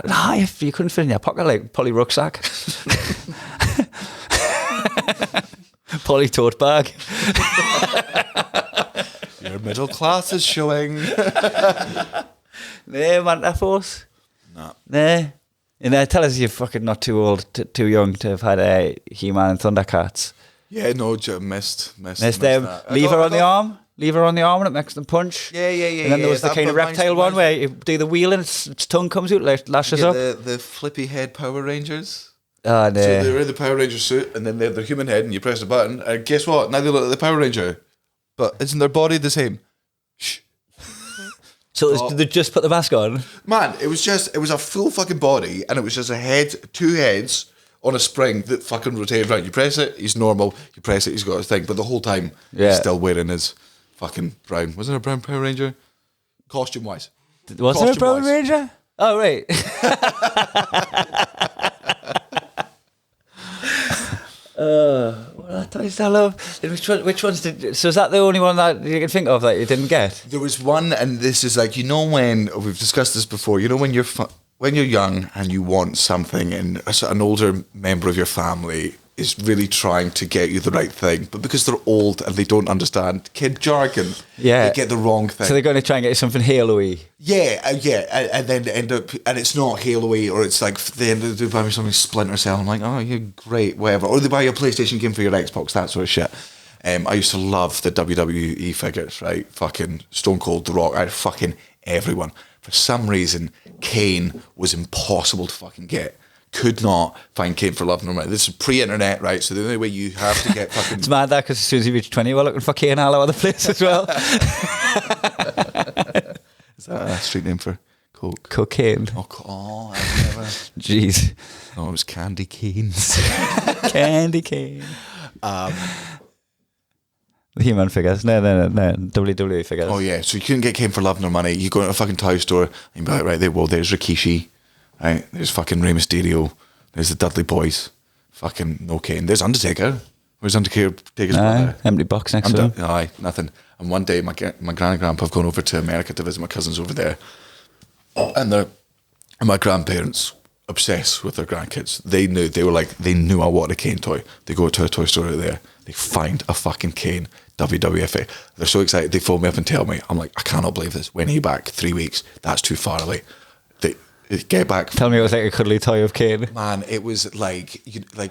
Nah, if you couldn't fit in your pocket, like Polly rucksack, Polly tote bag. Your middle class is showing. Nah, Manta Force. Nah. Nah. And tell us you're fucking not too old, too young to have had He-Man and Thundercats. Yeah, no, missed them. that. Lever on the arm. Lever on the arm and it makes them punch. Yeah. And then there was the kind of reptile one where you do the wheel and its tongue comes out, lashes up. The flippy head Power Rangers. Oh, no. So they're in the Power Ranger suit and then they have their human head and you press the button and guess what? Now they look like the Power Ranger. But isn't their body the same? Shh. So did they just put the mask on? Man, it was a full fucking body and it was just a head, 2 heads on a spring that fucking rotated around. You press it, he's normal. You press it, he's got his thing. But the whole time, he's still wearing his fucking brown. Wasn't it a brown Power Ranger? Costume-wise. Was there a Brown Ranger? Oh, right. What I love. Which ones did? So is that the only one that you can think of that you didn't get? There was one, and this is like, you know, when we've discussed this before. You know, when you're young and you want something, and an older member of your family is really trying to get you the right thing, but because they're old and they don't understand kid jargon, they get the wrong thing. So they're going to try and get you something Halo-y. Yeah, and then end up, and it's not Halo-y, or it's like they end up buying me something Splinter Cell. I'm like, oh, you're great, whatever. Or they buy you a PlayStation game for your Xbox, that sort of shit. I used to love the WWE figures, right? Fucking Stone Cold, The Rock, fucking everyone. For some reason, Kane was impossible to fucking get. Could not find Kane for love nor money. This is pre-internet, right? So the only way you have to get fucking... It's mad that because as soon as you reach 20, we're looking for Kane all over the place as well. Is that a street name for coke? Cocaine. Oh, I've never... Jeez. Oh, it was Candy Canes. Candy cane. The He-Man figures. No. WWE figures. Oh, yeah. So you couldn't get Kane for love nor money. You go into a fucking toy store and you be like, right, there's Rikishi. Right, there's fucking Rey Mysterio. There's the Dudley Boys. Fucking no Kane. There's Undertaker. Where's Undertaker's brother? Empty box next to him. Aye, nothing. And one day, my gran and grandpa have gone over to America to visit my cousins over there, and my grandparents obsessed with their grandkids. They knew I wanted a Kane toy. They go to a toy store out there. They find a fucking Kane WWFA. They're so excited. They phone me up and tell me. I'm like, I cannot believe this. When are you back? 3 weeks. That's too far away. Get back. Tell me it was like a cuddly toy of Kane. Man, it was like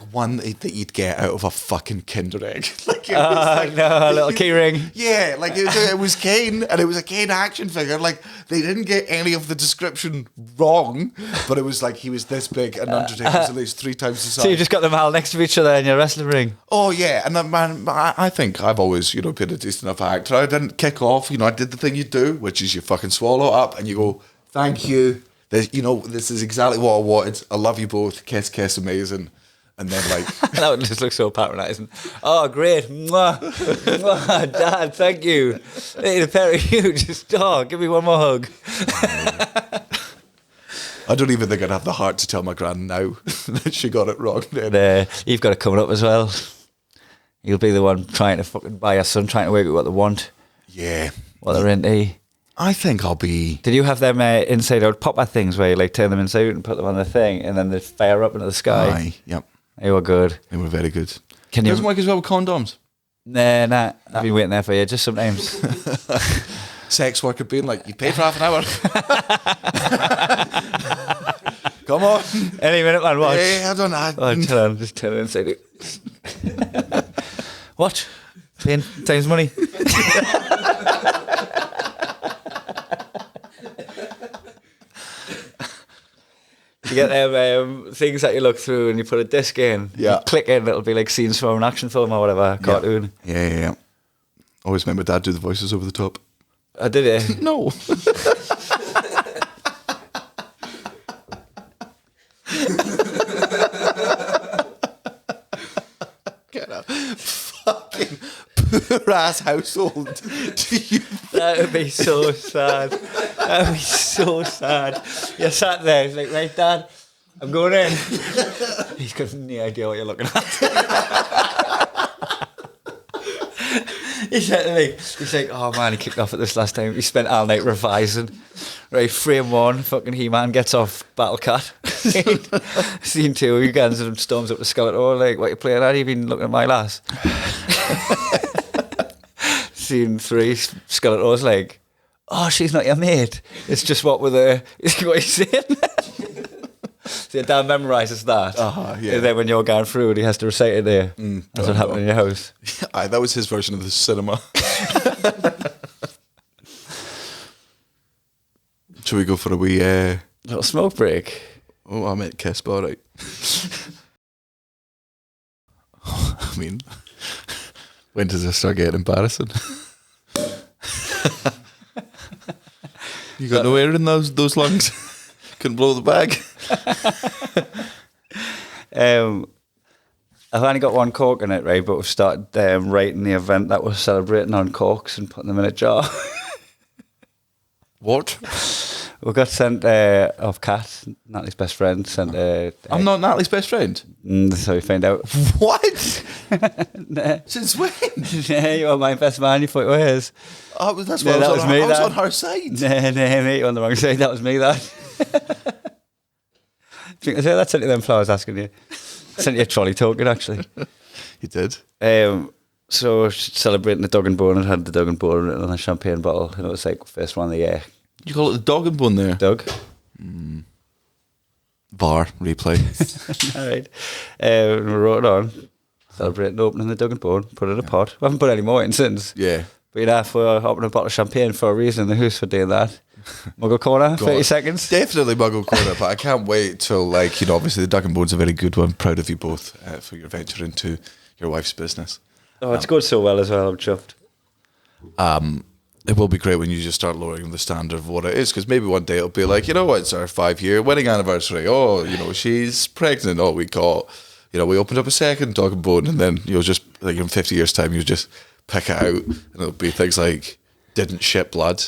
one that you'd get out of a fucking Kinder Egg. A little key ring. Yeah, like it was Kane, and it was a Kane action figure. Like they didn't get any of the description wrong, but it was like he was this big and Undertaker's at least 3 times the size. So you just got them all next to each other in your wrestling ring. Oh yeah, and man, I think I've always been a decent enough actor. I didn't kick off. I did the thing you do, which is you fucking swallow it up and you go, thank you. This is exactly what I wanted. I love you both. Kiss, kiss, amazing. And then that would just look so patronising. Oh, great. Mwah. Mwah. Dad, thank you. Need a pair of you. Just, give me one more hug. I don't even think I'd have the heart to tell my gran now that she got it wrong then. You've got it coming up as well. You'll be the one trying to fucking buy your son, trying to work out what they want. Yeah. What they're into. I think I'll be... Did you have them inside out popper things where you turn them inside out and put them on the thing and then they fire up into the sky? Aye, yep. They were good. They were very good. Can you... Doesn't work as well with condoms. Nah. I've been waiting there for you just sometimes. Sex worker being like, you paid for half an hour. Come on. Any minute, man, watch. Yeah, I don't know. Oh, just turn it inside out. What? Paying time's money. You get them things that you look through and you put a disc in. Yeah. You click in, it'll be like scenes from an action film or whatever, cartoon. Yeah. Always made my dad do the voices over the top. I did it. No. Get a fucking poor ass household. That would be so sad. That would be so sad. You're sat there, he's like, right, Dad, I'm going in. He's got no idea what you're looking at. He's like, oh man, he kicked off at this last time. He spent all night revising. Right, frame 1, fucking He-Man gets off Battle Cat. Scene 2, he goes and storms up the Skeletor, like, what you playing at? You been looking at my lass? Scene 3, Skeletor's like, oh, she's not your mate. It's just what he's saying. So your dad memorises that. Yeah. And then when you're going through it, he has to recite it there. That's what happened in your house. Aye, that was his version of the cinema. Shall we go for a wee... Little smoke break. Oh, I meant kiss, but all right. I mean, when does this start getting embarrassing? You got no air in those lungs? Couldn't blow the bag? I've only got one cork in it, right? But we've started writing the event that we're celebrating on corks and putting them in a jar. What? We got sent off Kat, Natalie's best friend, sent. I'm not Natalie's best friend. That's how we found out. What? Nah. Since when? Yeah, you were my best man. You thought it was. Oh, that's Yeah, why that I was me, I was that. on her side. Nah, mate, you're on the wrong side. That was me. That. Do you think I said that to them flowers asking you? Sent you a trolley token, actually. You did. So celebrating the dog and bone, and had the dog and bone written on a champagne bottle, and it was like first one of the year. You call it the dog and bone there? Doug. VAR replay. All right. We wrote it on. Celebrating opening the dog and bone, put it in a pot. We haven't put any more in since. Yeah. But you're for opening a bottle of champagne for a reason. The who's for doing that? Muggle Corner, 30 seconds. Definitely Muggle Corner, but I can't wait till, like, you know, obviously the Dog and Bone's a very good one. Proud of you both for your venture into your wife's business. Oh, it's going so well as well. I'm chuffed. It will be great when you just start lowering the standard of what it is, because maybe one day it'll be like, you know what, it's our 5-year wedding anniversary. Oh, you know, she's pregnant. Oh, we opened up a second Dog and Bone, and then you'll just, like, in 50 years' time, you'll just pick it out, and it'll be things like, didn't ship blood.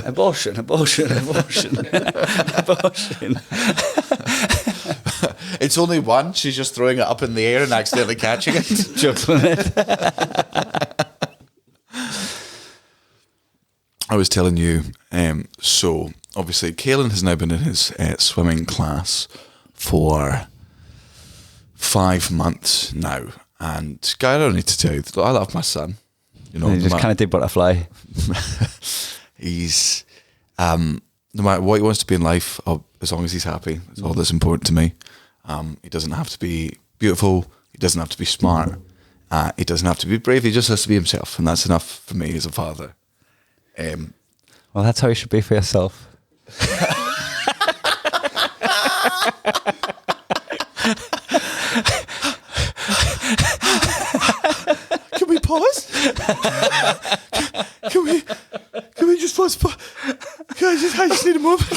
Abortion. It's only one. She's just throwing it up in the air and accidentally catching it. Juggling it. I was telling you, so obviously Caelan has now been in his swimming class for 5 months now. And Guy, I don't need to tell you, I love my son. You know, He just kind of did butterfly. He's, no matter what he wants to be in life, as long as he's happy, that's all that's important to me. He doesn't have to be beautiful. He doesn't have to be smart. He doesn't have to be brave. He just has to be himself. And that's enough for me as a father. Well, that's how you should be for yourself. Can we pause? Can we just pause? I just need a moment.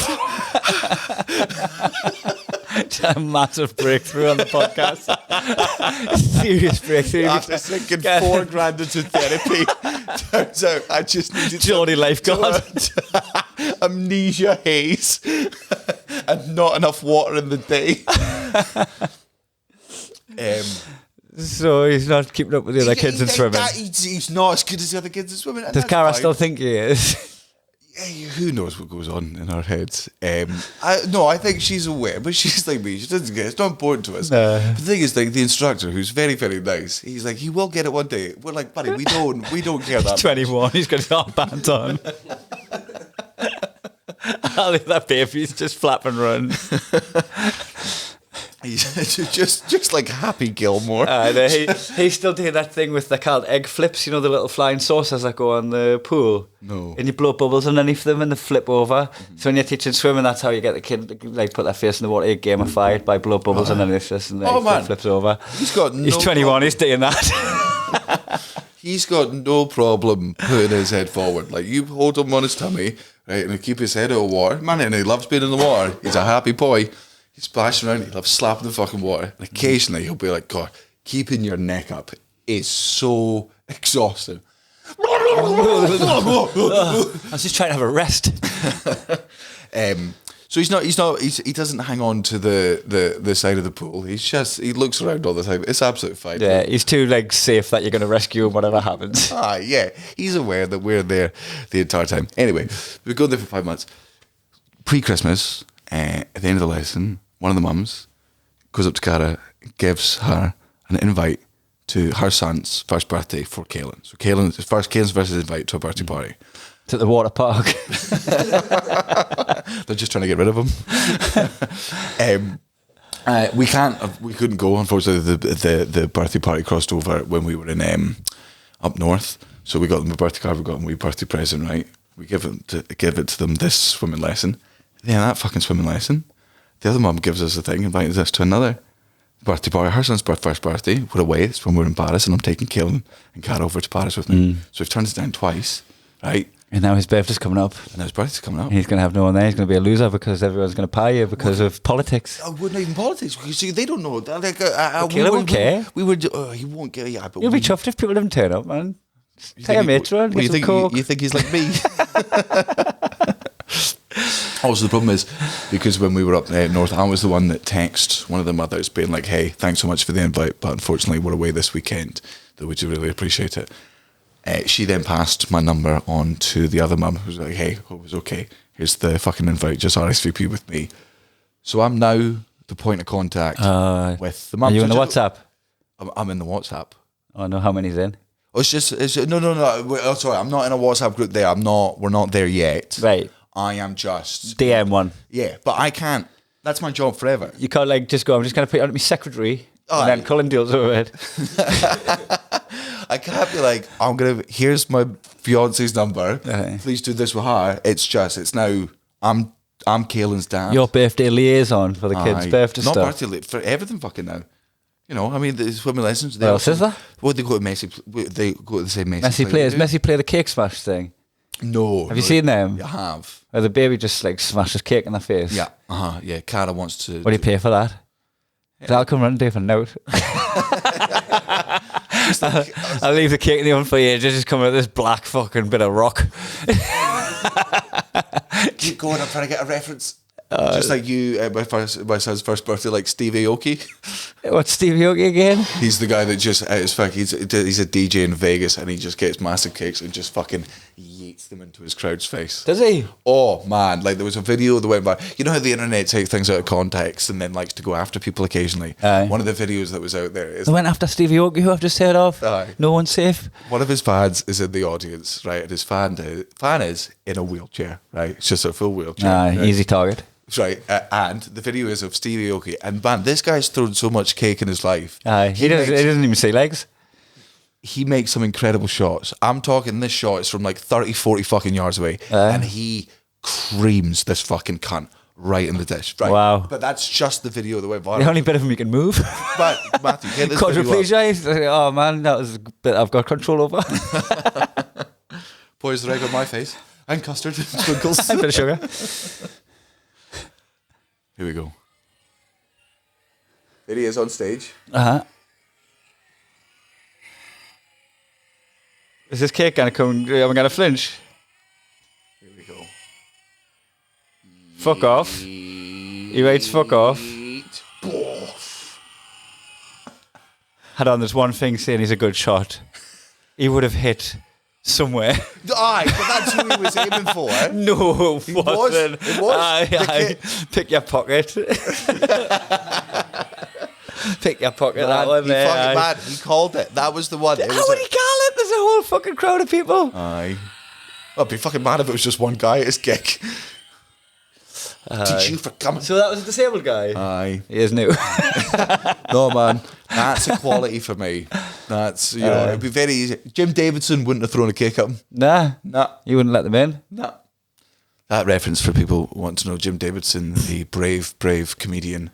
A massive breakthrough on the podcast. Serious breakthrough. After sinking $4,000 into therapy, turns out I just needed Geordie lifeguard. amnesia haze and not enough water in the day. So he's not keeping up with the other kids in swimming. He's not as good as the other kids in swimming. Does Cara still think he is? Yeah, who knows what goes on in our heads? I think she's aware, but she's like me. She doesn't get it. It's not important to us. No. The thing is, like, the instructor, who's very, very nice, he's like, he will get it one day. We're like, buddy, we don't care that much. 21, he's got his armband on. That baby's just flap and run. He's just like Happy Gilmore. He's still doing that thing with, they're called egg flips, you know, the little flying saucers that go on the pool. No. And you blow bubbles underneath them and they flip over. So when you're teaching swimming, that's how you get the kid to, like, put their face in the water. You gamify it by blow bubbles underneath this, and then it flips over. He's 21, he's doing that. He's got no problem putting his head forward. Like, you hold him on his tummy, right, and he'll keep his head out of water. Man, and he loves being in the water. He's a happy boy. He's splashing around. He loves slapping the fucking water. And occasionally he'll be like, God, keeping your neck up is so exhausting. I was just trying to have a rest. So he doesn't hang on to the side of the pool. He looks around all the time. It's absolutely fine. Yeah, he's too, like, safe that you're going to rescue him whatever happens. Yeah. He's aware that we're there the entire time. Anyway, we've gone there for 5 months. Pre-Christmas, at the end of the lesson, one of the mums goes up to Cara, gives her an invite to her son's first birthday for Caelan. So Caelan's first invite to a birthday party. To the water park. They're just trying to get rid of him. We couldn't go, unfortunately. The birthday party crossed over when we were in up north. So we got them a birthday card, we got them a wee birthday present, right? We give it to them this swimming lesson. Yeah, that fucking swimming lesson. The other mum gives us a thing, inviting us to another birthday party. Her son's first birthday. We're away. It's when we're in Paris, and I'm taking Caelan and Cara over to Paris with me. So we've turned it down twice, right? And now his birthday's coming up. And his birthday's coming up. And he's going to have no one there. He's going to be a loser because everyone's going to pie you because of politics. Oh, we're not even politics. You see, they don't know. Like, Caelan won't care. We were. He won't care. Yeah, but You'll be chuffed if people didn't turn up, man. Take a mate around, get some coke. You think he's like me? Also, the problem is, because when we were up north, I was the one that texted one of the mothers being like, hey, thanks so much for the invite, but unfortunately we're away this weekend, though would you really appreciate it. She then passed my number on to the other mum, who was like, hey, hope it was okay. Here's the fucking invite, just RSVP with me. So I'm now the point of contact with the Are mum. you So in the just- WhatsApp? I'm in the WhatsApp. Oh no, how many's in? Oh, no. Wait, oh, sorry, I'm not in a WhatsApp group there. We're not there yet. Right. I am just DM one. Yeah, but I can't. That's my job forever. You can't like just go, I'm just going to put it on my secretary. Aye. And then Cullen deals with it. I can't be like, here's my fiance's number. Aye. Please do this with her. It's now, I'm Caelan's dad. Your birthday liaison for the kids' Aye. birthday Not stuff. birthday, for everything fucking now. You know, I mean, the swimming lessons. What else is there? Well, they go to they go to the same Messi plays. Messi play the cake smash thing. No. Have you seen them? I have. Where the baby just like smashes cake in their face. Yeah. Yeah. Cara wants to. What do you pay for that? I'll come run and do for a note. I'll leave the cake in the oven for you. Just come out this black fucking bit of rock. Keep going. I'm trying to get a reference. Just like you at my son's first birthday, like Steve Aoki. What's Stevie Aoki again? He's the guy that just he's a DJ in Vegas and he just gets massive cakes and just fucking yeets them into his crowd's face. Does he? Oh man, like there was a video that went by. You know how the internet takes things out of context and then likes to go after people occasionally. Aye. One of the videos that was out there is They went after Stevie Aoki, who I've just heard of. Aye. No one's safe. one of his fans is in the audience, right? And his fan is in a wheelchair, right? It's just a full wheelchair. Aye, right? easy target. Right, and the video is of Stevie Aoki, and man, this guy's thrown so much cake in his life. Aye, he doesn't even see legs. He makes some incredible shots. I'm talking this shot is from like 30, 40 fucking yards away, and he creams this fucking cunt right in the dish. Right? Wow. But that's just the video that went The viral. only bit of him you can move. But Matthew, get this video up. Quadriplegia. Oh man, that was a bit I've got control over. Pours the reg on my face. And custard and twinkles. A bit of sugar. Here we go. There he is on stage. Uh-huh. Is this cake going to come? Am I going to flinch? Here we go. Fuck off. He rates fuck off. Had on, there's one thing saying he's a good shot. He would have hit somewhere. Aye, but that's who he was aiming for. No, it wasn't. It was. Aye. Pick your pocket. Pick your pocket. That one there. Fucking mad. He called it. That was the one. How would he call it? There's a whole fucking crowd of people. Aye. I'd be fucking mad if it was just one guy at his gig. Teach you for coming. So that was a disabled guy? Aye. He is new. No, man. That's equality for me. That's, you know, it'd be very easy. Jim Davidson wouldn't have thrown a cake at him. Nah. Nah. You wouldn't let them in? Nah. That reference for people who want to know, Jim Davidson, the brave comedian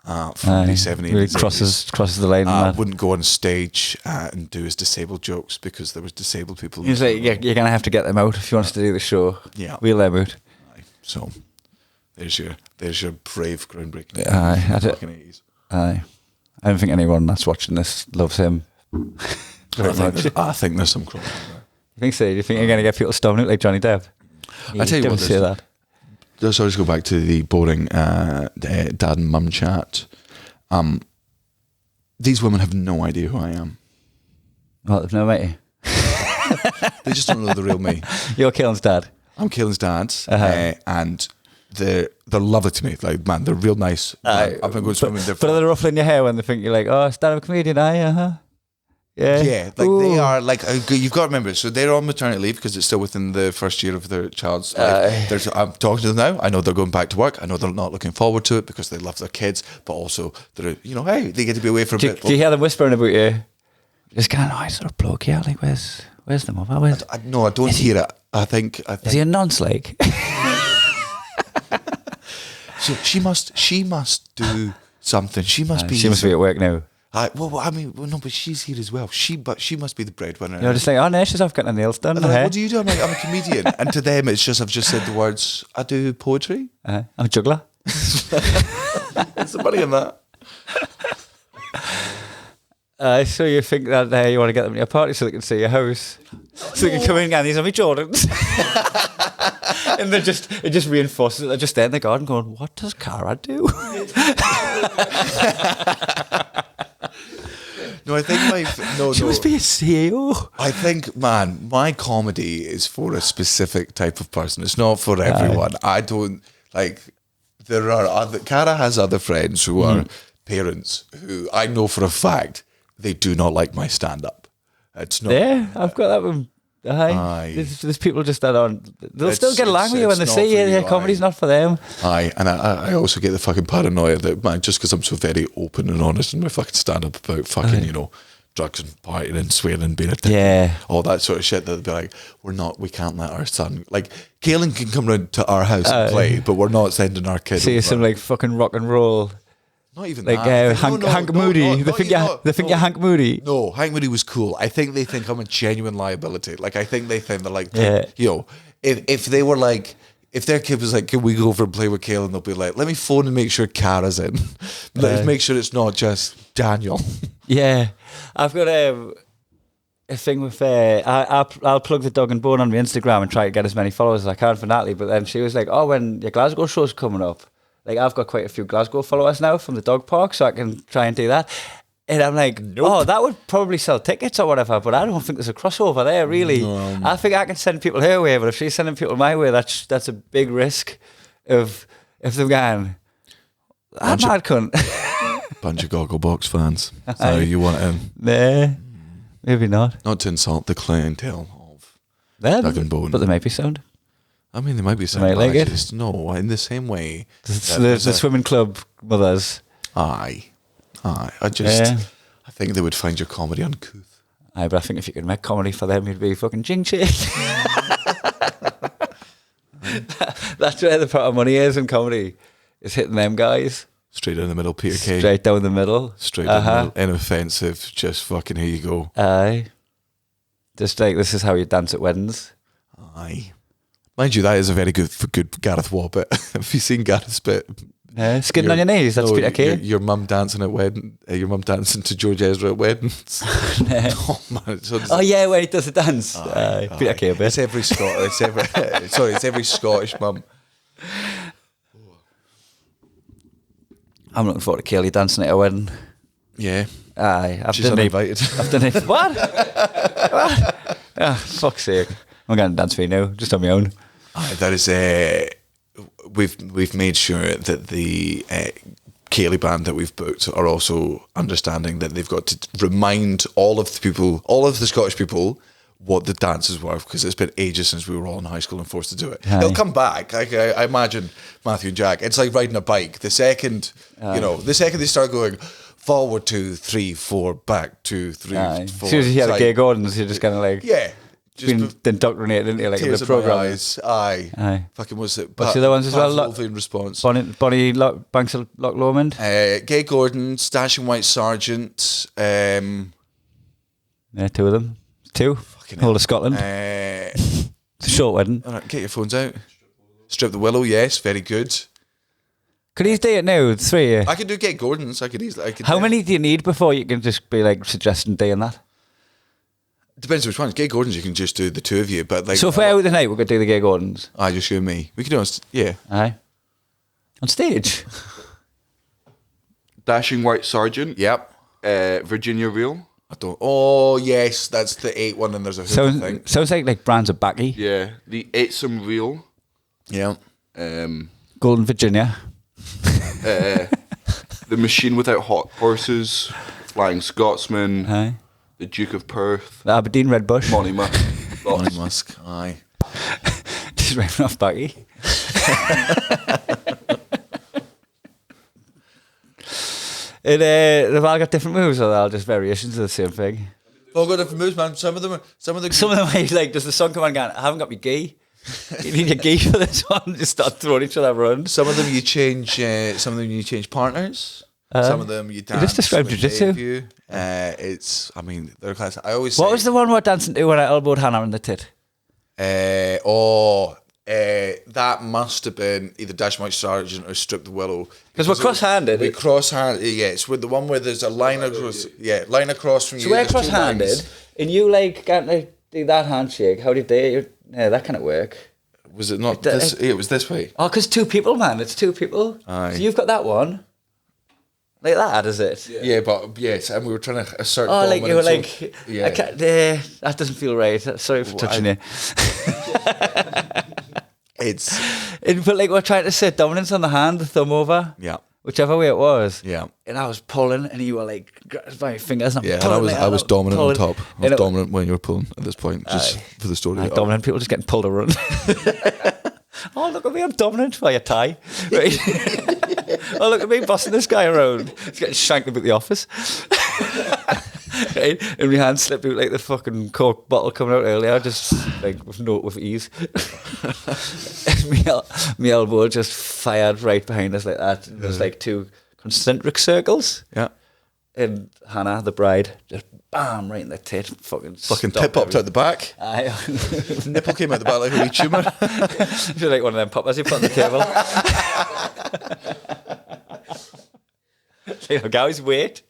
from the 70s. Really crosses the line, man. Wouldn't go on stage and do his disabled jokes because there was disabled people. He's like, you're going to have to get them out if you want us to do the show. Yeah. We'll let them out. Aye. So there's your brave groundbreaking. Aye. Fucking 80s. Aye. I don't think anyone that's watching this loves him. I think there's some crossover. You think so? Do you think you're going to get people storming out like Johnny Depp? I tell you Don't what, say that. Just go back to the boring dad and mum chat. These women have no idea who I am. Well, no, mate. They just don't know the real me. You're Caelan's dad. I'm Caelan's dad, Uh-huh. and they're lovely to me. Like, man, they're real nice. I've been going swimming. But are they ruffling your hair when they think you're like, oh, stand-up comedian, uh-huh. Yeah. Yeah, like Ooh. they are like you've got to remember. So they're on maternity leave because it's still within the first year of their child's life. I'm talking to them now. I know they're going back to work. I know they're not looking forward to it because they love their kids, but also they're hey, they get to be away for a bit. Do you hear them whispering about you? Just kind of, I sort of bloke here. Like, where's the mother? Where's, No, I don't hear it. I think is he a nonce like? so. She must do something. She must be. She must be at work now. No, but she's here as well. She must be the breadwinner. You're just like, oh no, she's off getting her nails done. And they're like, what do you do? I'm like, I'm a comedian. And to them, it's just I've just said the words. I do poetry. I'm a juggler. What's the money in that? So you think that you want to get them to your party so they can see your house, so they can come in and these are my Jordans, and it just reinforces it. They're just there in the garden going, "What does Cara do?" No, I think She must be a CEO. I think, man, my comedy is for a specific type of person. It's not for everyone. I don't like there are other. Cara has other friends who are parents who I know for a fact they do not like my stand-up. It's not. Yeah, I've got that one. Aye. There's people just that on. They'll still get along It's- with you when they it's see not you. for you, Yeah, comedy's aye. not for them. Aye, and I also get the fucking paranoia that, man, just because I'm so very open and honest in my fucking stand-up about fucking, you know, drugs and partying and swearing and being a dick, Yeah. all that sort of shit, that they'll be like, we can't let our son, like, Kaelin can come round to our house and play, but we're not sending our kid See over. some like fucking rock and roll. Not even Like that. Hank Moody. They think you're Hank Moody. No, Hank Moody was cool. I think they think I'm a genuine liability. Like, I think they think they're like, Yeah. you know, if they were like, if their kid was like, can we go over and play with Kaelin? They'll be like, let me phone and make sure Cara's in. Let's make sure it's not just Daniel. Yeah, I've got a thing with I'll plug the Dog and Bone on my Instagram and try to get as many followers as I can for Natalie. But then she was like, "Oh, when your Glasgow show's coming up, like I've got quite a few Glasgow followers now from the dog park, so I can try and do that." And I'm like, "Oh, that would probably sell tickets or whatever." But I don't think there's a crossover there, really. I think I can send people her way, but if she's sending people my way, that's a big risk of if they're going, "I'm mad cunt." Bunch of Gogglebox fans. So you want to, Nah, maybe not. not to insult the clientele of Yeah, Dog and Bone. but they might be sound. I mean, they might be saying, might like it. just, no, in the same way. The swimming club mothers. Aye. I Yeah. think they would find your comedy uncouth. Aye, but I think if you could make comedy for them, you'd be fucking ching chick. That's where the pot of money is in comedy. Is hitting them guys Straight down the middle, Peter Kay. straight down the middle. Straight down the middle. Inoffensive, just fucking here you go. Aye. Just like this is how you dance at weddings. Aye. Mind you, that is a very good Gareth Waugh bit. Have you seen Gareth's bit? Yeah, skidding on your knees. That's Peter Kay. Your mum dancing at wedding. Your mum dancing to George Ezra at weddings. Oh man! Oh yeah, when he does the dance. Aye, Peter Kay a bit. It's every it's every Scottish mum. I'm looking forward to Kaylee dancing at a wedding. Yeah, Aye, she's uninvited. I've done it. What? What? Oh, fuck's sake. I'm going to dance for you now, just on my own. Aye, that is. We've made sure that the Kaylee band that we've booked are also understanding that they've got to remind all of the Scottish people, what the dances were, because it's been ages since we were all in high school and forced to do it. Aye. They'll come back. I imagine Matthew and Jack. It's like riding a bike. The second they start going forward 2, 3, 4, back 2, 3, Aye. 4. As soon as you hear It's the like, Gay Gordons, you're just kind of like, yeah, just been indoctrinated into like tears the in my program. eyes. Aye. Aye. Fucking was it? What's the other ones as well? Pavlovian response. Bonnie Banks of Loch Lomond. Gay Gordon, Stashing White Sergeant. Yeah, 2 of them. 2. Whole of Scotland. It's a short wedding. All right, get your phones out. Strip the Willow, yes, very good. Could you do it now? 3 of you? I could do Gay Gordon's. I could easily. How many do you need before you can just be like suggesting doing that? Depends which ones. Gay Gordon's, you can just do the 2 of you, but like. So if we're out tonight, we could do the Gay Gordons. Just you and me. We could do it. Yeah. Aye. On stage. Dashing White Sergeant. Yep. Virginia Reel. I don't. Oh yes, that's the 8 one, and there's a hookah thing. Sounds like brands of Backy. Yeah. The Some Reel. Yeah. Golden Virginia. The Machine Without Hot Horses. Flying Scotsman. Aye. The Duke of Perth. The Aberdeen Red Bush. Monty Musk. Bonnie Musk. Aye. Just ripping off Backy. They've all got different moves, or they're all just variations of the same thing. All got different moves, man. Some of them. Some of them are like, does the song come on going, I haven't got my gi? You need your gi for this one? Just start throwing each other around. Some of them you change. Some of them you change partners. Some of them you dance. just described with jiu-jitsu. Dave. It's. I mean, they're class. I always. What say, was the one we're dancing to when I elbowed Hannah in the tit? That must have been either Dash Mike Sergeant or Strip the Willow. Because we're cross-handed. We cross-handed. Yeah, it's with the one where there's a line across. Yeah, line across from you. So we're there's 2 cross-handed, lines. and you like can't like do that handshake. How do you do it? Yeah, that kind of work. Was it not this? Yeah, it was this way. Oh, because 2 people, man. It's 2 people. Aye. So you've got that one. Like that, is it? Yeah, but yes, and we were trying to assert. Oh, like you were dominance like, yeah. I can't, that doesn't feel right. Sorry for touching you. It's But like we're trying to set dominance on the hand, the thumb over. Yeah. Whichever way it was. Yeah. And I was pulling, and you were like, grabbed by my fingers. And I'm Yeah, and pulling, I was dominant on top. I was And dominant when you were pulling at this point, just for the story. Like dominant people just getting pulled around. Oh, look at me, I'm dominant by a tie. Right? Oh, look at me bossing this guy around. He's getting shanked about the office. Right? And my hand slipped out like the fucking Coke bottle coming out earlier, just like with ease. And my elbow just fired right behind us like that. There's like two concentric circles. Yeah. And Hannah, the bride, just bam, right in the tit. Fucking tip popped out the back. Aye. Nipple came out the back like a wee tumour. She's like one of them poppers you put on the table. So, guys, wait.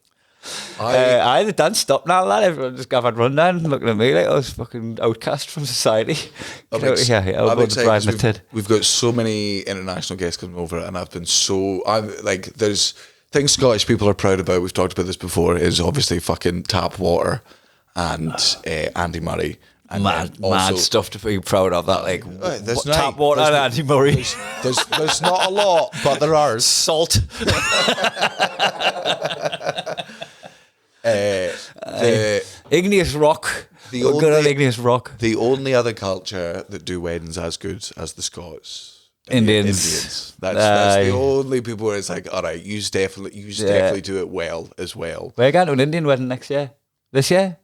The dance stopped now, lad. Everyone just gathered run down looking at me like I was fucking outcast from society. Get out of here. Elbow the bride in the tit. We've got so many international guests coming over, and there's things Scottish people are proud about. We've talked about this before. Is obviously fucking tap water and Andy Murray. And Mad stuff to be proud of. That like tap not. water and Andy Murray. There's not a lot, but there are. Salt. Igneous rock. Igneous rock. The only other culture that do weddings as good as the Scots. Indians. That's the only people where it's like, all right, you definitely do it well as well. We're going to an Indian wedding next year. This year?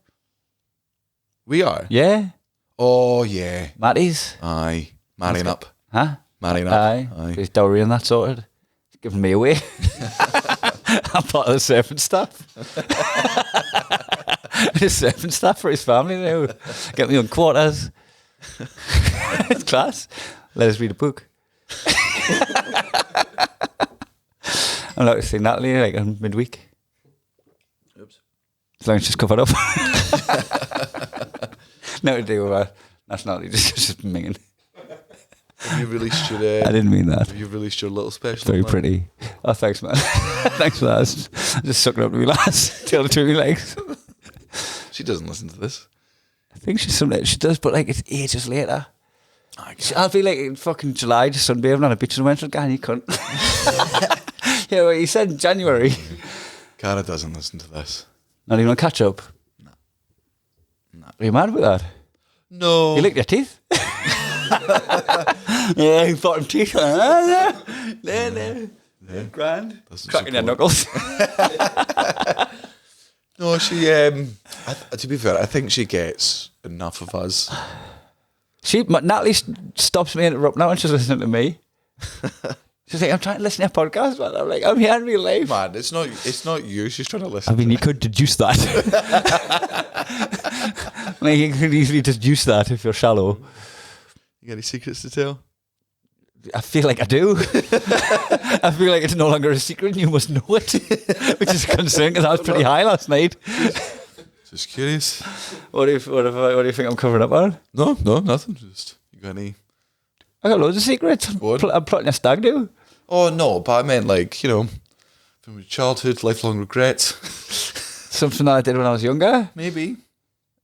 We are? Yeah. Oh, yeah. Matty's. Aye. Marrying up. Huh? Marrying up. Aye. His dowry and that sorted. He's giving me away. I'm part of the servant staff. The servant staff for his family now. Get me on quarters. It's class. Let us read a book. I'm like to see Natalie like on midweek. Oops. As long as she's covered up. No to do with our nationality, just minging. Have you released your... I didn't mean that. Have you released your little special? Very pretty. Oh, thanks, man. Thanks for that. I'm just sucking up to me lass. Tail between my legs. She doesn't listen to this. I think she does, but like it's ages later. I'll be like in fucking July, just sunbathing on a beach and went, God, you cunt. Yeah, well, he said in January. Cara doesn't listen to this. Not even on catch up. No. Are you mad about that? No. You licked your teeth? Yeah, you bottom teeth. No. Grand. Cracking your knuckles. No, she. To be fair, I think she gets enough of us. Natalie stops me interrupting now and she's listening to me. She's like, I'm trying to listen to your podcast, man. I'm like, I'm here in real life. Man, it's not you. She's trying to listen. I mean, you could deduce that. Like, you could easily deduce that if you're shallow. You got any secrets to tell? I feel like I do. I feel like it's no longer a secret and you must know it. Which is a concern because I was pretty high last night. Just curious. What do you think I'm covering up on? No, nothing. Just, you got any? I got loads of secrets. I'm plotting a stag do. Oh, no, but I meant like, from your childhood, lifelong regrets. Something that I did when I was younger. Maybe.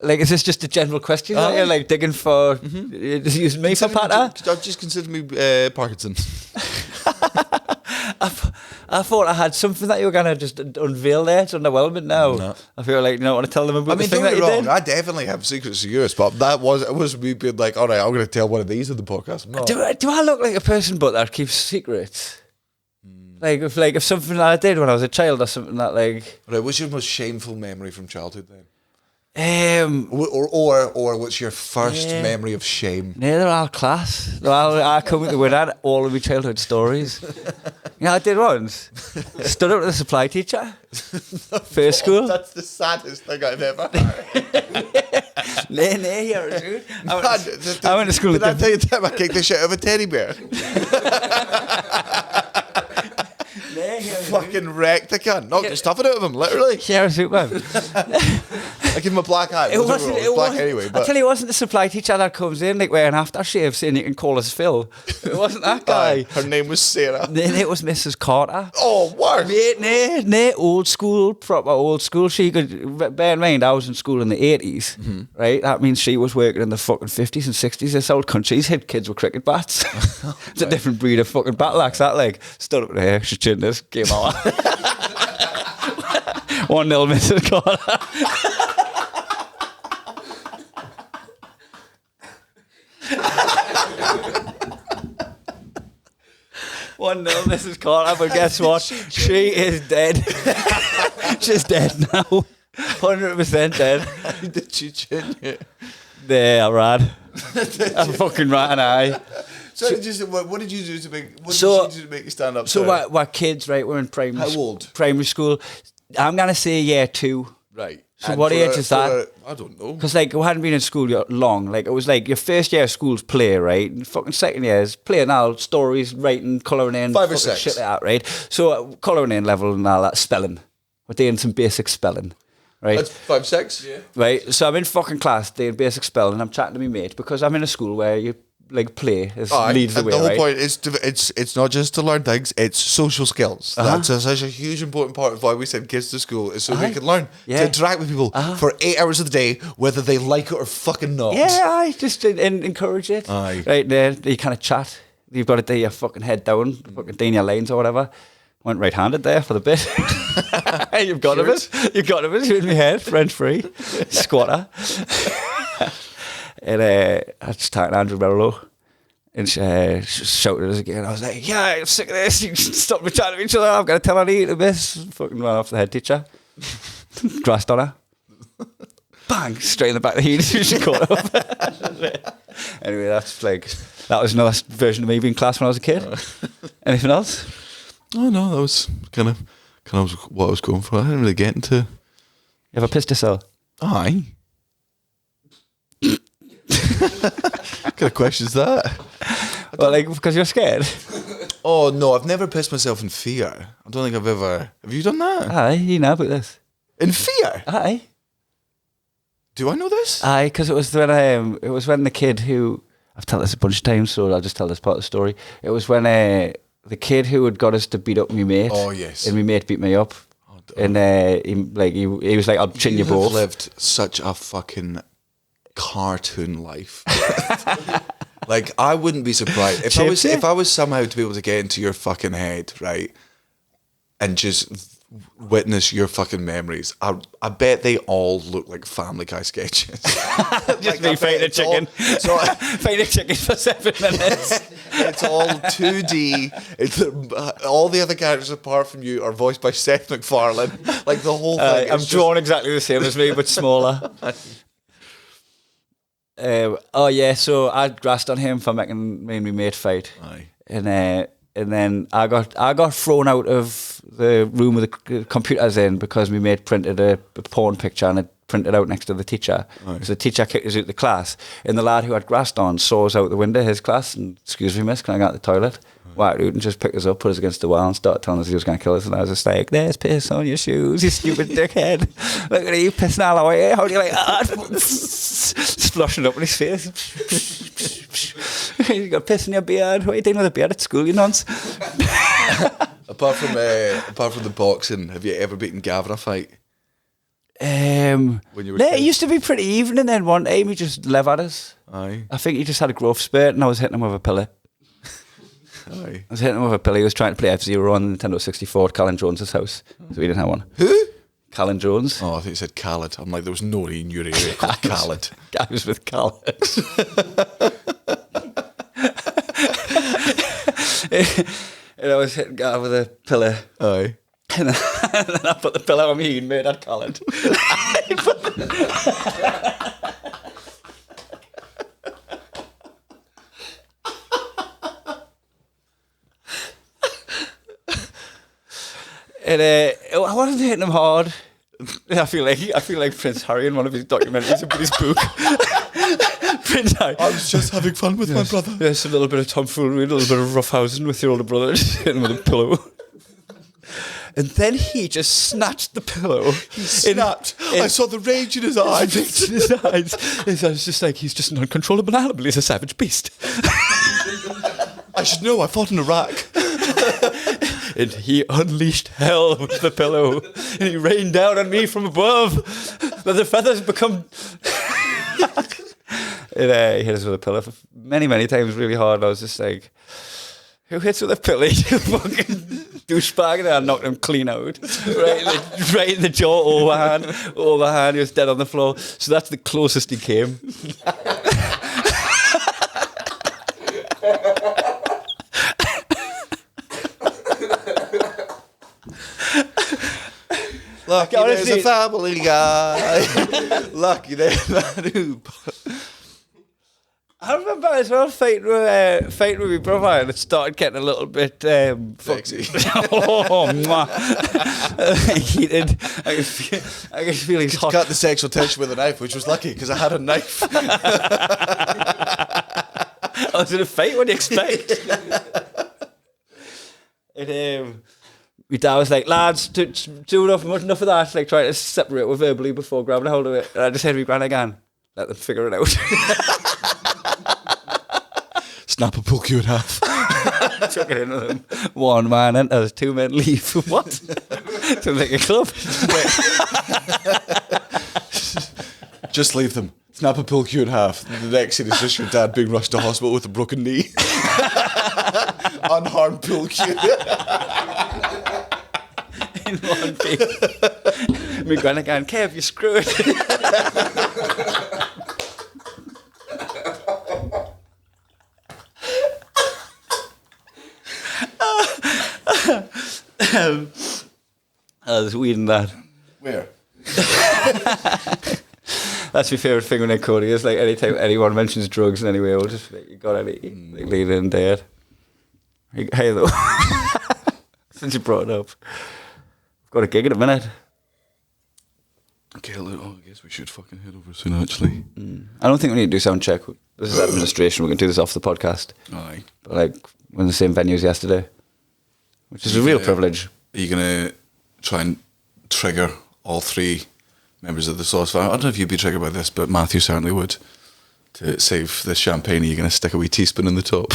Like, is this just a general question? That you're like digging for, just using me for patter? Just consider me Parkinson. I thought I had something that you were going to just unveil there. It's underwhelming now. No. I feel like you don't want to tell them about the thing that you did. I definitely have secrets of yours, but it was me being like, all right, I'm going to tell one of these on the podcast. No. Do I look like a person that keeps secrets? Like if something that I did when I was a child or something that like... Right, what's your most shameful memory from childhood then? Or what's your first memory of shame? Yeah, they're all class. I come with the winner all of my childhood stories. I did once. Stood up to the supply teacher. First school. That's the saddest thing I've ever heard. Dude. I went to school. Did I tell you the time I kicked the shit out of a teddy bear? Fucking wrecked the cunt. Knocked the stuffing out of him, literally. Share a soup, man. I I give him a black eye. It wasn't. It was black anyway. I But tell you, it wasn't the supply teacher that comes in like wearing aftershave saying you can call us Phil. It wasn't that guy. her name was Sarah. Then it was Mrs. Carter. Oh, what? Nay, old school, proper old school. She could, bear in mind, I was in school in the 80s, right? That means she was working in the fucking 50s and 60s. This old country's hit kids with cricket bats. It's a different breed of fucking battle axe, that, like. Stood up there, she chinned this, game over. 1-0, Mrs. Carter. 1-0, Mrs. Carter, but guess what? She is dead. She's dead now. 100% dead. Did she chin you? There, I ran. I fucking ran, aye. So what did you do to make? What So- did you do to make you stand up? So to we're kids, right? We're in primary. How old? Primary school. I'm gonna say year 2. Right. So And what for age is that? I don't know. Because like we hadn't been in school long. Like it was like your first year of school's play, right? And fucking second year is play now, stories, writing, colouring in, 5 or fucking 6. shit like that, right? So colouring in level and all that, spelling. We're doing some basic spelling, right? That's 5, 6. Yeah. Right. So I'm in fucking class doing basic spelling. I'm chatting to my mate because I'm in a school where you like play leads the way, the whole right? point is it's not just to learn things; it's social skills. That's such a huge important part of why we send kids to school is so they can learn to interact with people for 8 hours of the day, whether they like it or fucking not. Yeah, I just encourage it. Aye. Right there, you kind of chat. You've got to do your fucking head down, fucking doing your lines or whatever. Went right-handed there for the bit. You've got it. You've got it in my head, French free, squatter. And I just talked to Andrew Merrilow. And she shouted at us again. I was like, yeah, I'm sick of this. You stop me chatting to each other. I'm going to tell her to eat the miss. Fucking ran off the head teacher. Grassed on her. Bang! Straight in the back of the head. She caught up. Anyway, that was another version of me being class when I was a kid. Anything else? Oh no, that was kind of what I was going for. I didn't really get into. You ever pissed yourself? Aye. What kind of question is that? Well, like, because you're scared? Oh no, I've never pissed myself in fear. I don't think I've ever. Have you done that? Aye, you know about this. In fear? Aye. Do I know this? Aye, because it was when the kid who... I've told this a bunch of times, so I'll just tell this part of the story. It was when the kid who had got us to beat up my mate. Oh, yes. And my mate beat me up. And he was like, I'll chin you have both. lived such a fucking cartoon life. Like, I wouldn't be surprised if I was somehow to be able to get into your fucking head, right, and just witness your fucking memories. I bet they all look like Family Guy sketches. Just me fighting a chicken. Fighting a chicken for 7 minutes. It's all 2D. All the other characters apart from you are voiced by Seth MacFarlane. Like the whole thing. I'm drawn exactly the same as me, but smaller. So I grassed on him for making me and my mate fight. Aye. And then I got thrown out of the room with the computers in because my mate printed a porn picture and it printed out next to the teacher. Right. So the teacher kicked us out the class, and the lad who had grassed on saw us out the window of his class and, excuse me, miss, can I go to the toilet? Whacked out and just picked us up, put us against the wall and started telling us he was going to kill us. And I was just like, there's piss on your shoes, you stupid dickhead. Look at you pissing all away. How do you like that? Splushing up in his face. You got piss in your beard. What are you doing with a beard at school, you nonce? Apart from the boxing, have you ever beaten Gavin a fight? When you were it kids? used to be pretty even, and then one time he just levered at us. Aye. I think he just had a growth spurt and I was hitting him with a pillar. Aye. I was hitting him with a pillar. He was trying to play F-Zero on the Nintendo 64 at Callan Jones's house. So we didn't have one. Who? Callan Jones. Oh, I think you said Khaled. I'm like, there was nobody in your area called Khaled. I was with Callan. And I was hitting guy with a pillar. Aye. And then I put the pillow on me and made that Callan. And I wasn't hitting him hard. I feel like Prince Harry in one of his documentaries about his book. Prince Harry. I was just having fun with my brother. Yes, a little bit of tomfoolery, a little bit of roughhousing with your older brother, just hitting him with a pillow. And then he just snatched the pillow. He snapped. I saw the rage in his eyes. In his eyes. And I was just like, he's just an uncontrollable animal. He's a savage beast. I should know. I fought in Iraq. And he unleashed hell with the pillow. And he rained down on me from above. But the feathers become... And he hit us with a pillow for many, many times really hard. I was just like, who hits with a pillow? You fucking douchebag. And I knocked him clean out. Right in the jaw, overhand. He was dead on the floor. So that's the closest he came. Lucky there's a family guy. Lucky there's a new... I remember as well fighting with my brother, and it started getting a little bit Sexy. heated. I could feel his hot. Cut the sexual tension with a knife, which was lucky because I had a knife. I was in a fight. What do you expect? My dad was like, lads, do enough of that. Like trying to separate with verbally before grabbing a hold of it. And I just said to my gran again, let them figure it out. Snap a pull you in half. Chuck it into them. One man enters, two men leave. What? Sounds like a club. Just leave them. Snap a pull you in half. The next scene is just your dad being rushed to hospital with a broken knee. Unharmed pull cue. In one piece. My gran again, Kev, you screwed. I was weeding that. Where? That's my favourite thing when I Cody is like anytime anyone mentions drugs in any way, I'll just be like, you got any? Like lean in dead. Hey though. Since you brought it up. I've got a gig in a minute. Okay, I guess we should fucking head over soon actually. I don't think we need to do sound check. This is administration, we can do this off the podcast. Aye. But like we're in the same venues yesterday. Which is a real privilege. Are you going to try and trigger all three members of the Sloss family? I don't know if you'd be triggered by this, but Matthew certainly would. To save the champagne, are you going to stick a wee teaspoon in the top?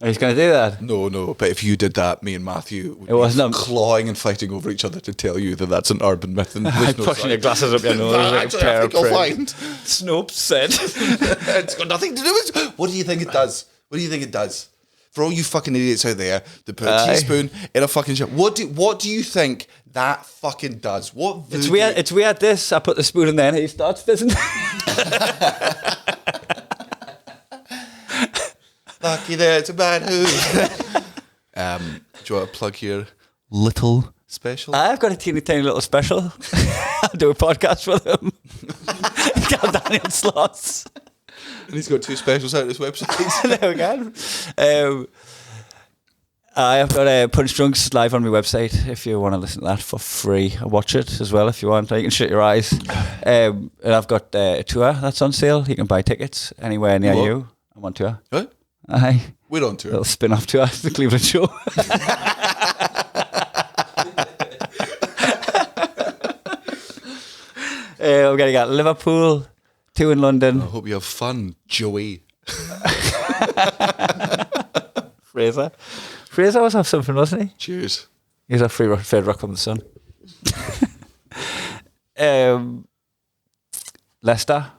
Are you going to do that? No. But if you did that, me and Matthew would wasn't be clawing and fighting over each other to tell you that that's an urban myth. And I'm pushing your glasses up your nose like a pair of pricks. Snopes said. It's got nothing to do with... What do you think it does? What do you think it does? For all you fucking idiots out there that put a teaspoon in a fucking shit, what do you think that fucking does? What It's weird. It's weird. This I put the spoon in there and he starts fizzing. Lucky there's a man who. Do you want to plug your little special? I've got a teeny tiny little special. I'll do a podcast for them. Called Daniel Sloss. And he's got 2 specials out of his website. There we go. I've got Punch Drunks live on my website if you want to listen to that for free. Watch it as well if you want. You can shut your eyes. And I've got a tour that's on sale. You can buy tickets anywhere near you. I'm on tour. What? Aye. We're on tour. Little spin-off tour, the Cleveland show. We're going to get Liverpool, 2 in London. I hope you have fun, Joey. Fraser was have something, wasn't he? Cheers. He's a Fed Rock from the Sun. Leicester,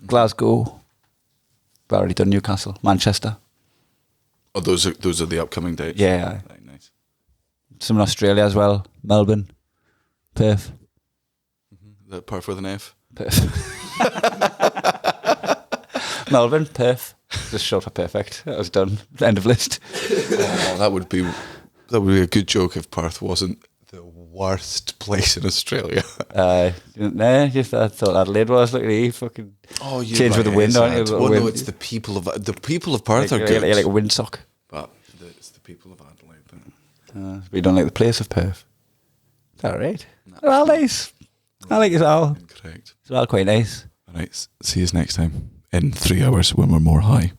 Glasgow. We've already done Newcastle, Manchester. Oh, those are the upcoming dates. Yeah. Right, nice. Some in Australia as well. Melbourne, Perth. The Perth with an F. Perth. Melbourne, Perth. Just short for perfect. That was done. End of list. Oh, that would be a good joke if Perth wasn't the worst place in Australia. I thought Adelaide was. Look at you, fucking change with the wind, aren't you? Well, no, it's the people of Perth are good. You're like a windsock. But it's the people of Adelaide. But you don't like the place of Perth. Is that right? No. They're all nice. I like it all. Incorrect. It's all quite nice. All right, see you next time in 3 hours when we're more high.